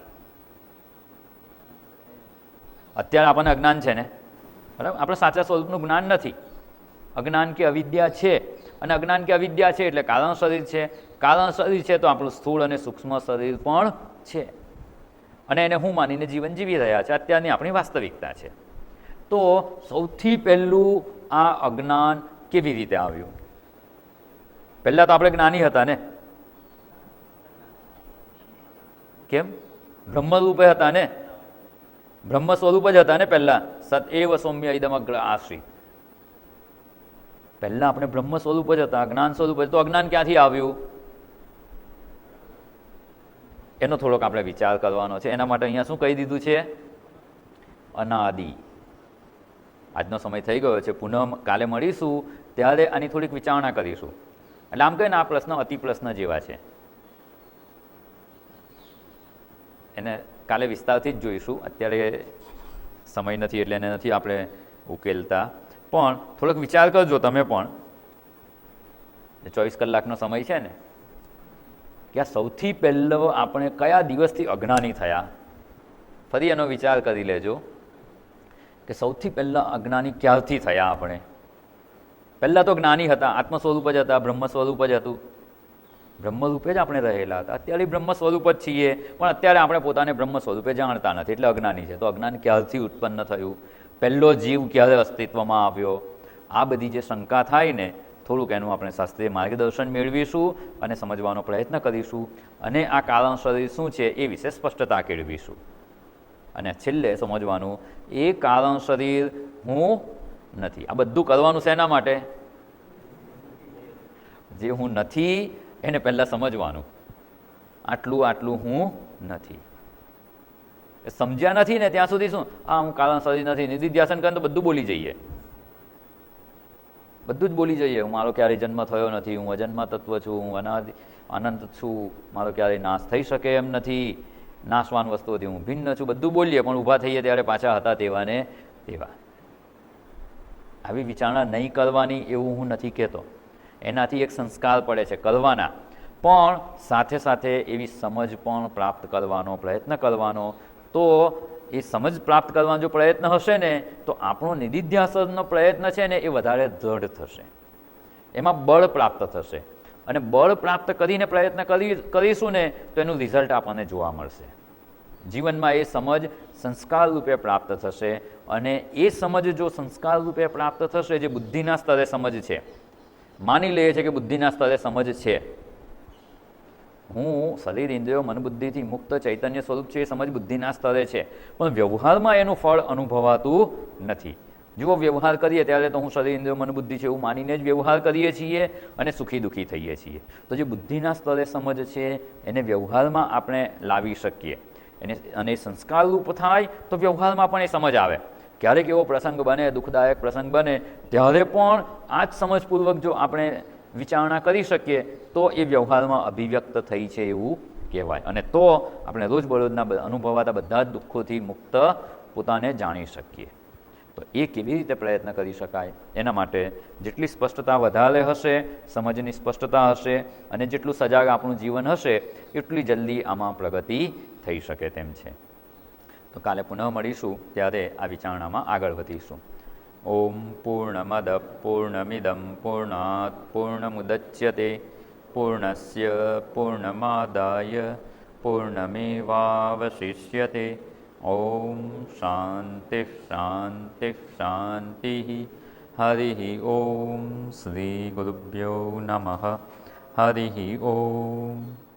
અત્યારે આપણને અજ્ઞાન છે ને, બરાબર? આપણે સાચા સ્વરૂપનું જ્ઞાન નથી. અજ્ઞાન કે અવિદ્યા છે, અને અજ્ઞાન કે અવિદ્યા છે એટલે કારણ શરીર છે. કારણ શરીર છે તો આપણું સ્થૂળ અને સૂક્ષ્મ શરીર પણ છે, અને એને હું માનીને જીવન જીવી રહ્યા છે. અત્યારની આપણી વાસ્તવિકતા છે. તો સૌથી પહેલું આ અજ્ઞાન કેવી રીતે આવ્યું? પહેલાં તો આપણે જ્ઞાની હતા ને, કેમ? બ્રહ્મરૂપે હતા ને, બ્રહ્મ સ્વરૂપ જ હતા ને પહેલાં. સત એવ સૌમ્ય ઇદમગ્ર આશ્રિત. પહેલાં આપણે બ્રહ્મ સ્વરૂપ જ હતા, જ્ઞાન સ્વરૂપ જ. તો અજ્ઞાન ક્યાંથી આવ્યું એનો થોડોક આપણે વિચાર કરવાનો છે. એના માટે અહીંયા શું કહી દીધું છે? અનાદિ. આજનો સમય થઈ ગયો છે. પુનઃ કાલે મળીશું ત્યારે આની થોડીક વિચારણા કરીશું. એટલે આમ કહે ને આ પ્રશ્ન અતિ પ્રશ્ન જેવા છે, એને કાલે વિસ્તારથી જ જોઈશું. અત્યારે સમય નથી એટલે એને નથી આપણે ઉકેલતા, પણ થોડોક વિચાર કરજો તમે પણ. 24 કલાકનો સમય છે ને, કે આ સૌથી પહેલો આપણે કયા દિવસથી અજ્ઞાની થયા? ફરી એનો વિચાર કરી લેજો કે સૌથી પહેલાં અજ્ઞાની ક્યારથી થયા આપણે? પહેલાં તો જ્ઞાની હતા, આત્મ સ્વરૂપ જ હતા, બ્રહ્મ સ્વરૂપ જ હતું. બ્રહ્મરૂપે જ આપણે રહેલા હતા. અત્યારે બ્રહ્મ સ્વરૂપ જ છીએ, પણ અત્યારે આપણે પોતાને બ્રહ્મ સ્વરૂપે જાણતા નથી, એટલે અજ્ઞાની છે. તો અજ્ઞાન ક્યારથી ઉત્પન્ન થયું? પહેલો જીવ ક્યારે અસ્તિત્વમાં આવ્યો? આ બધી જે શંકા થાય ને, થોડુંક એનું આપણે શાસ્ત્રીય માર્ગદર્શન મેળવીશું અને સમજવાનો પ્રયત્ન કરીશું, અને આ કારણ શરીર શું છે એ વિશે સ્પષ્ટતા કેળવીશું. અને છેલ્લે સમજવાનું, એ કારણ શરીર હું નથી. આ બધું કરવાનું શેના માટે? જે હું નથી એને પહેલાં સમજવાનું. આટલું હું નથી. એ સમજ્યા નથી ને ત્યાં સુધી શું? હું કારણ શરીર નથી. નિધિધ્યાસન કરે તો બધું બોલી જઈએ, બધું જ બોલી જઈએ. હું મારો ક્યારેય જન્મ થયો નથી, હું અજન્મ તત્વ છું, હું અનંત છું, મારો ક્યારેય નાશ થઈ શકે એમ નથી, નાશવાન વસ્તુઓથી હું ભિન્ન છું, બધું બોલીએ. પણ ઊભા થઈએ ત્યારે પાછા હતા તેવા ને તેવા. આવી વિચારણા નહીં કરવાની એવું હું નથી કહેતો. એનાથી એક સંસ્કાર પડે છે કરવાના, પણ સાથે સાથે એવી સમજ પણ પ્રાપ્ત કરવાનો પ્રયત્ન કરવાનો. તો એ સમજ પ્રાપ્ત કરવાનો જો પ્રયત્ન હશે ને, તો આપણો નિધિધ્યાસનનો પ્રયત્ન છે ને એ વધારે દૃઢ થશે, એમાં બળ પ્રાપ્ત થશે. અને બળ પ્રાપ્ત કરીને પ્રયત્ન કરીશું ને તો એનું રિઝલ્ટ આપણને જોવા મળશે. જીવનમાં એ સમજ સંસ્કાર રૂપે પ્રાપ્ત થશે, અને એ સમજ જો સંસ્કાર રૂપે પ્રાપ્ત થશે, જે બુદ્ધિના સ્તરે સમજ છે, માની લઈએ છીએ કે બુદ્ધિના સ્તરે સમજ છે, હું શરીર ઇન્દ્રિયો મન બુદ્ધિથી મુક્ત ચૈતન્ય સ્વરૂપ છે, એ સમજ બુદ્ધિના સ્તરે છે, પણ વ્યવહારમાં એનું ફળ અનુભવાતું નથી. જુઓ, વ્યવહાર કરીએ ત્યારે તો હું શરીર ઇન્દ્રિયો મન બુદ્ધિ છે એવું માનીને જ વ્યવહાર કરીએ છીએ અને સુખી દુઃખી થઈએ છીએ. તો જે બુદ્ધિના સ્તરે સમજ છે એને વ્યવહારમાં આપણે લાવી શકીએ, અને સંસ્કાર રૂપ થાય તો વ્યવહારમાં પણ એ સમજ આવે. ક્યારેક એવો પ્રસંગ બને, દુઃખદાયક પ્રસંગ બને, ત્યારે પણ આ જ સમજપૂર્વક જો આપણે વિચારણા કરી શકીએ તો એ વ્યવહારમાં અભિવ્યક્ત થઈ છે એવું કહેવાય. અને તો આપણે રોજબરોજના અનુભવાતા બધા જ દુઃખોથી મુક્ત પોતાને જાણી શકીએ. તો એ કેવી રીતે પ્રયત્ન કરી શકાય? એના માટે જેટલી સ્પષ્ટતા વધારે હશે, સમજની સ્પષ્ટતા હશે, અને જેટલું સજાગ આપણું જીવન હશે, એટલી જલ્દી આમાં પ્રગતિ થઈ શકે તેમ છે. તો કાલે પુનઃ મળીશું ત્યારે આ વિચારણામાં આગળ વધીશું. ઓમ પૂર્ણમદ પૂર્ણમિદં પૂર્ણાત પૂર્ણમુદચ્યતે પૂર્ણસ્ય પૂર્ણમાદાય પૂર્ણમેવાવશિષ્યતે. ઓમ શાંતિ શાંતિ શાંતિ. હરિ ઓમ. શ્રી ગુરુભ્યો નમઃ. હરિ ઓમ.